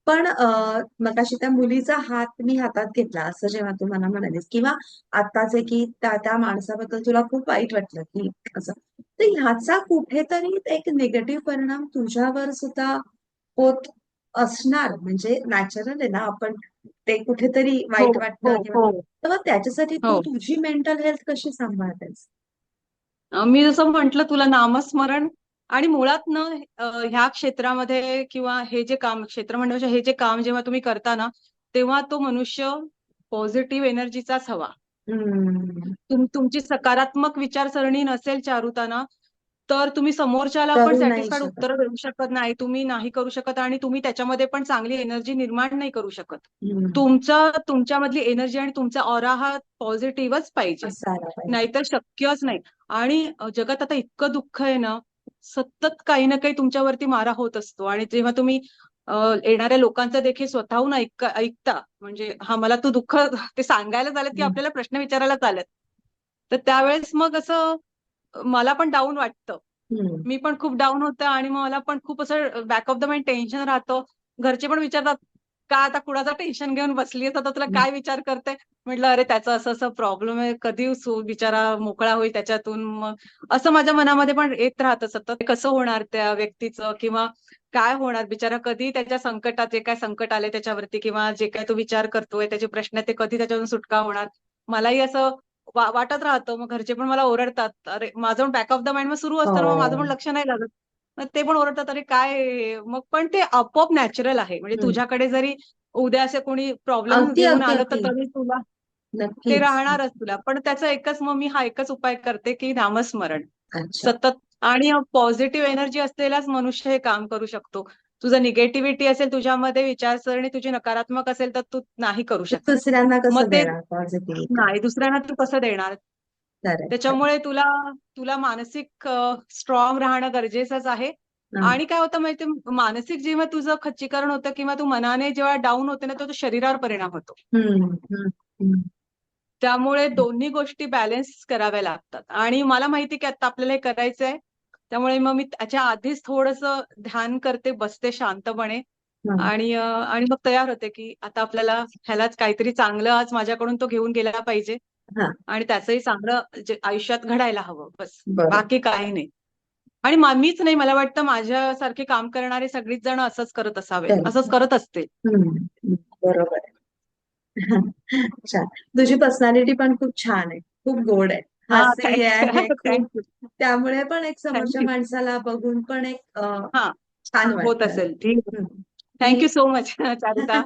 [SPEAKER 1] पण मगाशी त्या मुलीचा हात मी हातात घेतला असं जेव्हा तू मला म्हणालीस, किंवा आताच आहे की त्या त्या माणसाबद्दल तुला खूप वाईट वाटलं की असं, तर ह्याचा कुठेतरी एक निगेटिव्ह परिणाम तुझ्यावर सुद्धा होत असणार. म्हणजे नॅचरल आहे ना, आपण ते कुठेतरी
[SPEAKER 5] हो,
[SPEAKER 1] वाईट
[SPEAKER 5] हो,
[SPEAKER 1] वाटतं किंवा,
[SPEAKER 5] हो,
[SPEAKER 1] तर मग त्याच्यासाठी तू
[SPEAKER 5] हो.
[SPEAKER 1] तुझी मेंटल हेल्थ कशी सांभाळतेस?
[SPEAKER 5] मी जसं म्हंटल तुला, नामस्मरण आणि मुळात ना ह्या क्षेत्रामध्ये किंवा हे जे काम क्षेत्र म्हणण्यापेक्षा हे जे काम जेव्हा तुम्ही करता ना, तेव्हा तो मनुष्य पॉझिटिव्ह एनर्जीचाच हवा.
[SPEAKER 1] हम्म.
[SPEAKER 5] तुमची सकारात्मक विचारसरणी नसेल चारुता ना, तर तुम्ही समोरच्याला पण
[SPEAKER 1] करू नाही
[SPEAKER 5] सॅटिस्फाईड
[SPEAKER 1] शकत.
[SPEAKER 5] उत्तर देऊ शकत नाही, तुम्ही नाही करू शकत आणि तुम्ही त्याच्यामध्ये पण चांगली एनर्जी निर्माण नाही करू शकत. तुमच्यामधली एनर्जी आणि तुमचा ऑरा हा पॉझिटिव्हच पाहिजे,
[SPEAKER 1] असायला पाहिजे.
[SPEAKER 5] नाहीतर शक्यच नाही. आणि जगात आता इतकं दुःख आहे ना, सतत काही ना काही तुमच्यावरती मारा होत असतो आणि जेव्हा तुम्ही येणाऱ्या लोकांचं देखील स्वतःहून ऐकता, म्हणजे हा मला तू दुःख ते सांगायला झालं की आपल्याला प्रश्न विचारायला चालत, तर त्यावेळेस मग असं मला पण डाऊन वाटतं. मी पण खूप डाऊन होतं आणि मग मला पण खूप असं back of the mind tension राहतं. घरचे पण विचारतात, का आता कुणाचं टेन्शन घेऊन बसली तर तुला काय विचार करते? म्हटलं अरे त्याचं असं असं प्रॉब्लेम आहे, कधी बिचारा मोकळा होईल त्याच्यातून. मग असं माझ्या मनामध्ये पण येत राहतं सतत, कसं होणार त्या व्यक्तीचं किंवा काय होणार बिचारा, कधी त्याच्या संकटात जे काय संकट आले त्याच्यावरती किंवा जे काय तो विचार करतोय त्याचे प्रश्न आहेत, ते कधी त्याच्यातून सुटका होणार. मलाही असं वाटत राहतं. मग घरचे पण मला ओरडतात, अरे माझं पण बॅक ऑफ द माइंड मग सुरू असतं ना, मग माझं पण लक्ष नाही लागत. मग ते पण ओरडतात, अरे काय. मग पण ते आपोआप नॅचरल आहे. म्हणजे तुझ्याकडे जरी उद्या असं कोणी प्रॉब्लेम
[SPEAKER 1] अगदी
[SPEAKER 5] घेऊन
[SPEAKER 1] अगदी
[SPEAKER 5] आलं तर
[SPEAKER 1] अगदी
[SPEAKER 5] तरी तुला ते
[SPEAKER 1] नक्कीच.
[SPEAKER 5] राहणारच तुला. पण त्याचं एकच, मग मी हा एकच उपाय करते की नामस्मरण
[SPEAKER 1] अच्छा.
[SPEAKER 5] सतत. आणि पॉझिटिव्ह एनर्जी असलेलाच मनुष्य हे काम करू शकतो. तुझं निगेटिव्हिटी असेल तुझ्यामध्ये, विचारसरणी तुझी नकारात्मक असेल तर तू नाही करू
[SPEAKER 1] तू
[SPEAKER 5] शकत.
[SPEAKER 1] दुसऱ्यांना
[SPEAKER 5] मग
[SPEAKER 1] कसं
[SPEAKER 5] ते
[SPEAKER 1] देणार पॉझिटिव्हिटी?
[SPEAKER 5] नाही, दुसऱ्यांना तू कसं देणार?
[SPEAKER 1] करेक्ट.
[SPEAKER 5] त्याच्यामुळे तुला तुला मानसिक स्ट्रॉंग राहणं गरजेचंच आहे. आणि काय होतं माहिती, मानसिक जेव्हा तुझं खच्चीकरण होतं किंवा तू मनाने जेव्हा डाऊन होते ना, तो शरीरावर परिणाम होतो. त्यामुळे दोन्ही गोष्टी बॅलन्स कराव्या लागतात. आणि मला माहिती की आता आपल्याला हे करायचंय, त्यामुळे मग मी त्याच्या आधीच थोडंसं ध्यान करते, बसते शांतपणे आणि मग तयार होते की आता आपल्याला ह्यालाच काहीतरी चांगलं आज माझ्याकडून तो घेऊन गेला पाहिजे आणि त्याचंही चांगलं जे आयुष्यात घडायला हवं, बस.
[SPEAKER 1] बरोबर.
[SPEAKER 5] बाकी काही नाही. आणि मीच नाही, मला वाटतं माझ्यासारखे काम करणारे सगळीच जण असंच करत असावेत, असंच करत असतील.
[SPEAKER 1] बरोबर आहे. छान. तुझी पर्सनॅलिटी पण खूप छान आहे, खूप गोड आहे,
[SPEAKER 5] हा,
[SPEAKER 1] हसी आहे
[SPEAKER 5] थँक्यू.
[SPEAKER 1] खूप.
[SPEAKER 5] थँक्यू.
[SPEAKER 1] त्यामुळे पण एक समोरच्या
[SPEAKER 5] थँक्यू.
[SPEAKER 1] माणसाला बघून पण एक
[SPEAKER 5] हा,
[SPEAKER 1] छान
[SPEAKER 5] होत
[SPEAKER 1] वाटतं.
[SPEAKER 5] असेल. ठीक.
[SPEAKER 1] की
[SPEAKER 5] थँक्यू सो मच चारुता.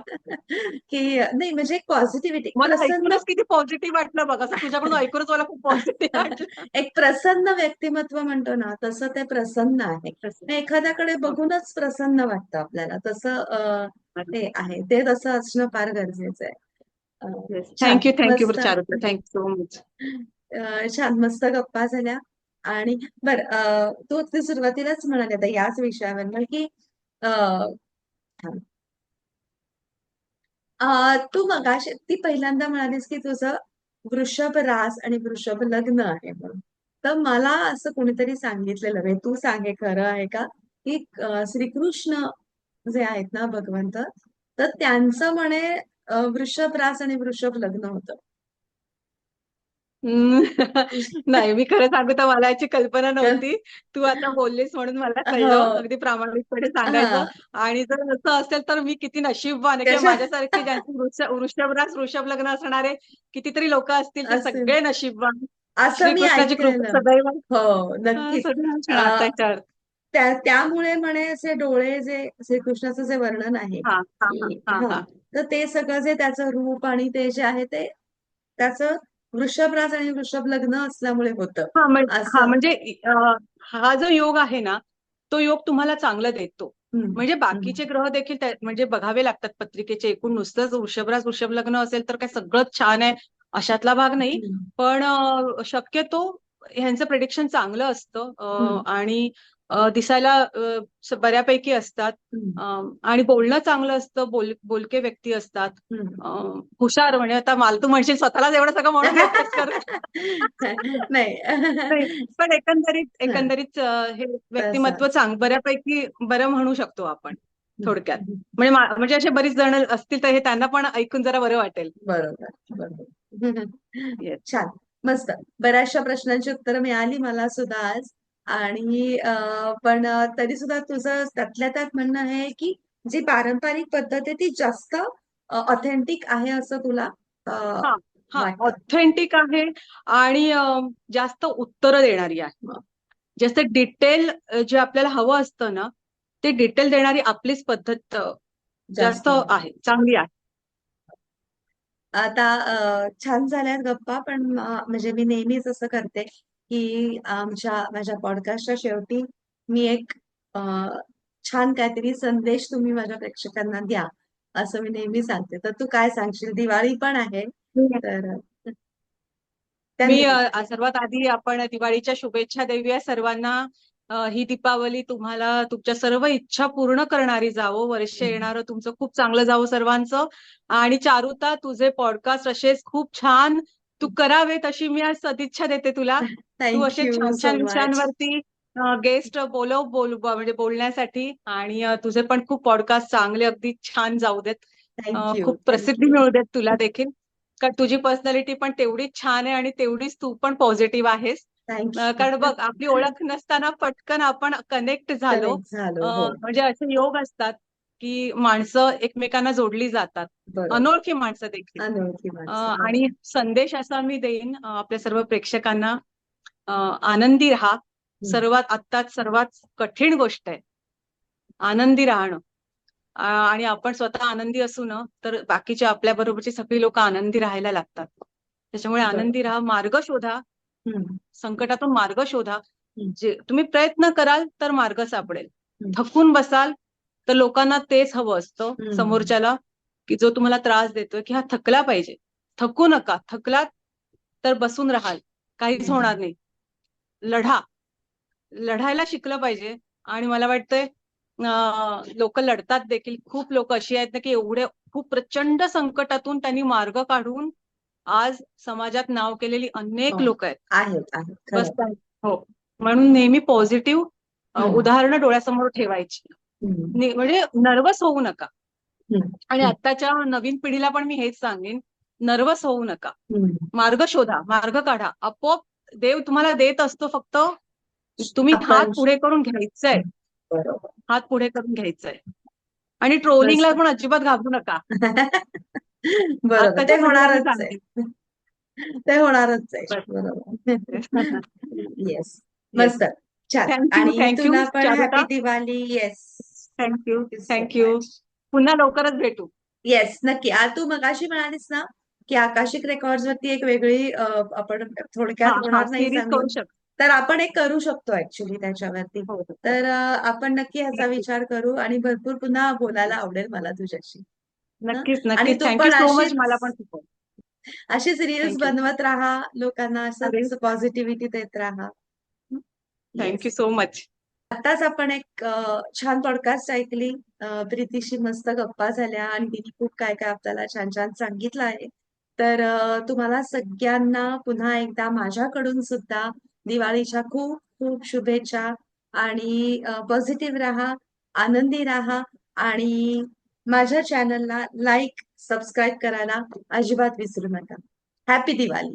[SPEAKER 1] की नाही म्हणजे एक पॉझिटिव्हिटी,
[SPEAKER 5] मला
[SPEAKER 1] प्रसन्न.
[SPEAKER 5] ऐकूनच किती पॉझिटिव्ह वाटलं बघा, असं तुझ्याकडून ऐकूनच मला खूप पॉझिटिव्ह वाटलं.
[SPEAKER 1] एक प्रसन्न व्यक्तिमत्व म्हणतो ना, तसं ते प्रसन्न आहे. एखाद्याकडे बघूनच प्रसन्न वाटतं आपल्याला, तसं ते आहे, ते तसं असणं फार गरजेचं आहे. छान
[SPEAKER 5] थँक्यू
[SPEAKER 1] मस्त.
[SPEAKER 5] Charuta, thank you so much.
[SPEAKER 1] छान मस्त गप्पा झाल्या. आणि बर, तू अगदी सुरुवातीलाच म्हणाले आता याच विषयावर की थांब. तू मगाशी ती पहिल्यांदा म्हणालीस की तुझं वृषभ रास आणि वृषभ लग्न आहे म्हणून. तर मला असं कोणीतरी सांगितलेलं, म्हणजे तू सांगे खरं आहे का, की श्रीकृष्ण जे आहेत ना भगवंत, तर त्यांचं म्हणे वृषभ रास आणि वृषभ लग्न होतं.
[SPEAKER 5] नाही, मी खरं सांगू तर मला याची कल्पना नव्हती. तू आता बोललीस म्हणून मला
[SPEAKER 1] हो.
[SPEAKER 5] कळलं, अगदी प्रामाणिकपणे सांगायचं.
[SPEAKER 1] हा.
[SPEAKER 5] आणि जर असं असेल तर मी किती नशीबवान आहे, किंवा
[SPEAKER 1] कशा
[SPEAKER 5] माझ्यासारखे ज्यांचे वृषभ रास वृषभ लग्न असणारे कितीतरी लोक असतील, ते
[SPEAKER 1] असेल
[SPEAKER 5] सगळे नशीबवान.
[SPEAKER 1] असं मी
[SPEAKER 5] श्रीकृष्णाची कृपा
[SPEAKER 1] ऐकलेलं.
[SPEAKER 5] सदैव
[SPEAKER 1] हो नक्कीच.
[SPEAKER 5] सदैव असणार त्याच्यावर.
[SPEAKER 1] त्यामुळे म्हणे असे डोळे, जे श्रीकृष्णाचं जे वर्णन आहे
[SPEAKER 5] हा हा
[SPEAKER 1] की
[SPEAKER 5] हा हा.
[SPEAKER 1] तर ते सगळं जे त्याचं रूप आणि ते जे आहे ते त्याचं वृषभ रास आणि वृषभ लग्न असल्यामुळे होतं
[SPEAKER 5] हा
[SPEAKER 1] असं.
[SPEAKER 5] म्हणजे हा जो योग आहे ना, तो योग तुम्हाला चांगला देतो. म्हणजे
[SPEAKER 1] हम्म.
[SPEAKER 5] बाकीचे ग्रह देखील म्हणजे बघावे लागतात पत्रिकेचे. एकूण नुसतंच वृषभ रास वृषभ लग्न असेल तर काय सगळंच छान आहे अशातला भाग नाही. पण शक्यतो ह्यांचं प्रेडिक्शन चांगलं असतं आणि दिसायला बऱ्यापैकी असतात. आणि बोलणं चांगलं असतं, बोलके व्यक्ती असतात. हुशार, म्हणजे आता मला तू म्हणशील स्वतःलाच एवढं सगळं म्हणून घेतेस कर.
[SPEAKER 1] नाही.
[SPEAKER 5] नाही, पण एकंदरीत हे व्यक्तिमत्व बऱ्यापैकी बरं म्हणू शकतो आपण थोडक्यात. म्हणजे असे बरीच जण असतील तर हे त्यांना पण ऐकून जरा बरं वाटेल.
[SPEAKER 1] बरोबर बरोबर.
[SPEAKER 5] येस.
[SPEAKER 1] छान मस्त. बऱ्याचशा प्रश्नांची उत्तरं मिळाली मला सुद्धा आज. आणि पण तरी सुद्धा तुझं त्यातल्या त्यात म्हणणं आहे की जी पारंपरिक पद्धत आहे ती जास्त ऑथेंटिक आहे असं तुला
[SPEAKER 5] हा हा,
[SPEAKER 1] वाटतं.
[SPEAKER 5] ऑथेंटिक आहे आणि जास्त उत्तरं देणारी आहे. जास्त डिटेल जे आपल्याला हवं असतं ना, ते डिटेल देणारी आपलीच पद्धत जास्त आहे, चांगली आहे.
[SPEAKER 1] आता छान झाल्यात गप्पा, पण म्हणजे मी नेहमीच असं करते की माझ्या पॉडकास्टच्या शेवटी मी एक छान काहीतरी संदेश तुम्ही माझ्या प्रेक्षकांना द्या, असं मी नेहमी सांगते. तर तू काय सांगशील? दिवाळी पण आहे, तर
[SPEAKER 5] मी
[SPEAKER 1] त्यानिमित्त.
[SPEAKER 5] सर्वात आधी आपण दिवाळीच्या शुभेच्छा देऊया सर्वांना. ही दीपावली तुम्हाला तुमच्या सर्व इच्छा पूर्ण करणारी जावो. वर्ष येणारं तुमचं खूप चांगलं जावो सर्वांचं. आणि चारुता, तुझे पॉडकास्ट असेच खूप छान तू करावेत अशी मी आज सदिच्छा देते तुला. तू
[SPEAKER 1] थँक
[SPEAKER 5] असे
[SPEAKER 1] यू
[SPEAKER 5] छान
[SPEAKER 1] सो
[SPEAKER 5] छान
[SPEAKER 1] मच.
[SPEAKER 5] विषयांवरती गेस्ट म्हणजे बोलण्यासाठी. आणि तुझे पण खूप पॉडकास्ट चांगले अगदी छान जाऊ देत.
[SPEAKER 1] Thank you.
[SPEAKER 5] खूप प्रसिद्धी मिळू देत तुला देखील. कारण तुझी पर्सनॅलिटी पण तेवढीच छान आहे आणि तेवढीच तू पण पॉझिटिव्ह आहेस.
[SPEAKER 1] थँक
[SPEAKER 5] कारण
[SPEAKER 1] यू.
[SPEAKER 5] बघ, आपली ओळख नसताना पटकन आपण कनेक्ट झालो.
[SPEAKER 1] कनेक्ट झालो. हो,
[SPEAKER 5] म्हणजे असे योग असतात की माणसं एकमेकांना जोडली जातात,
[SPEAKER 1] बरोबर.
[SPEAKER 5] अनोळखी माणसं देखील.
[SPEAKER 1] अनोळखी माणसं.
[SPEAKER 5] आणि संदेश असा मी देईन आपल्या सर्व प्रेक्षकांना, आनंदी राहा. सर्वात कठीण गोष्ट आहे आनंदी राहणं. आणि आपण स्वतः आनंदी असू ना, तर बाकीचे आपल्या बरोबरची सगळी लोक आनंदी राहायला लागतात. त्याच्यामुळे
[SPEAKER 1] बरोबर.
[SPEAKER 5] आनंदी राहा, मार्ग शोधा,
[SPEAKER 1] हम्म,
[SPEAKER 5] संकटातून मार्ग शोधा.
[SPEAKER 1] हम्म,
[SPEAKER 5] जे तुम्ही प्रयत्न कराल तर मार्ग सापडेल.
[SPEAKER 1] हम्म,
[SPEAKER 5] थकून बसाल तर लोकांना तेच हवं असतं
[SPEAKER 1] हम्म.
[SPEAKER 5] समोरच्याला, की जो तुम्हाला त्रास देतोय की हा थकला पाहिजे. थकू नका. थकलात तर बसून राहाल, काहीच होणार नाही. लढायला शिकलं पाहिजे. आणि मला वाटतंय लोक लढतात देखील. खूप लोक अशी आहेत ना की एवढे खूप प्रचंड संकटातून त्यांनी मार्ग काढून आज समाजात नाव केलेली अनेक
[SPEAKER 1] हो,
[SPEAKER 5] लोक आहेत.
[SPEAKER 1] आहेत
[SPEAKER 5] बस
[SPEAKER 1] खरं.
[SPEAKER 5] हो. म्हणून नेहमी पॉझिटिव्ह
[SPEAKER 1] हम्म,
[SPEAKER 5] उदाहरणं डोळ्यासमोर ठेवायची.
[SPEAKER 1] हम्म,
[SPEAKER 5] म्हणजे नर्वस होऊ नका.
[SPEAKER 1] हम्म,
[SPEAKER 5] आणि आत्ताच्या नवीन पिढीला पण मी हेच सांगेन, नर्वस होऊ नका.
[SPEAKER 1] हम्म.
[SPEAKER 5] मार्ग शोधा, मार्ग काढा. आपोआप देव तुम्हाला देत असतो. फक्त तुम्ही हात
[SPEAKER 1] आपण
[SPEAKER 5] पुढे करून घ्यायचंय.
[SPEAKER 1] बरोबर.
[SPEAKER 5] हात पुढे करून घ्यायचंय. आणि ट्रोलिंगला
[SPEAKER 1] मस्त.
[SPEAKER 5] पण अजिबात घाबरू नका.
[SPEAKER 1] बरोबर, ते
[SPEAKER 5] आत्ताच्या पिढीला मी
[SPEAKER 1] होणारच आहे.
[SPEAKER 5] सांगेन.
[SPEAKER 1] ते होणारच आहे.
[SPEAKER 5] बस.
[SPEAKER 1] बरोबर. येस.
[SPEAKER 5] येस.
[SPEAKER 1] मस्त. छान.
[SPEAKER 5] थँक्यू
[SPEAKER 1] आणि
[SPEAKER 5] थँक्यू
[SPEAKER 1] तुला पण happy
[SPEAKER 5] Charuta.
[SPEAKER 1] Diwali. Yes.
[SPEAKER 5] Thank you
[SPEAKER 1] thank you so
[SPEAKER 5] thank you.
[SPEAKER 1] Much.
[SPEAKER 5] पुन्हा लवकरच भेटू.
[SPEAKER 1] येस, नक्की. तू मगाशी म्हणालीस ना की आकाशिक रेकॉर्ड्स वरती एक वेगळी आपण
[SPEAKER 5] हा
[SPEAKER 1] थोडक्यात
[SPEAKER 5] हा,
[SPEAKER 1] होणार नाही
[SPEAKER 5] सिरीज करू
[SPEAKER 1] सांगून,
[SPEAKER 5] शकतो.
[SPEAKER 1] तर आपण एक करू शकतो ऍक्च्युली त्याच्यावरती.
[SPEAKER 5] हो हो, हो.
[SPEAKER 1] तर आपण नक्की ह्याचा
[SPEAKER 5] नक्कीच
[SPEAKER 1] विचार करू आणि भरपूर पुन्हा बोलायला आवडेल मला तुझ्याशी. हं?
[SPEAKER 5] नक्कीच
[SPEAKER 1] आणि
[SPEAKER 5] नक्कीच.
[SPEAKER 1] तू
[SPEAKER 5] थँक्यू
[SPEAKER 1] पण
[SPEAKER 5] सो मच. मला पण खूप
[SPEAKER 1] अशीच रील्स
[SPEAKER 5] थँक्यू.
[SPEAKER 1] बनवत राहा, लोकांना
[SPEAKER 5] अरे
[SPEAKER 1] असंच पॉझिटिव्हिटी देत राहा.
[SPEAKER 5] Thank you
[SPEAKER 1] yes.
[SPEAKER 5] So much.
[SPEAKER 1] आताच आपण एक छान पॉडकास्ट ऐकली. प्रीतीशी मस्त गप्पा झाल्या आणि तिने खूप काय काय आपल्याला छान छान सांगितलं आहे. तर तुम्हाला सगळ्यांना पुन्हा एकदा माझ्याकडून सुद्धा दिवाळीच्या खूप खूप शुभेच्छा. आणि पॉझिटिव्ह राहा, आनंदी राहा आणि माझ्या चॅनलला लाईक, सबस्क्राईब करायला अजिबात विसरू नका. हॅपी दिवाळी.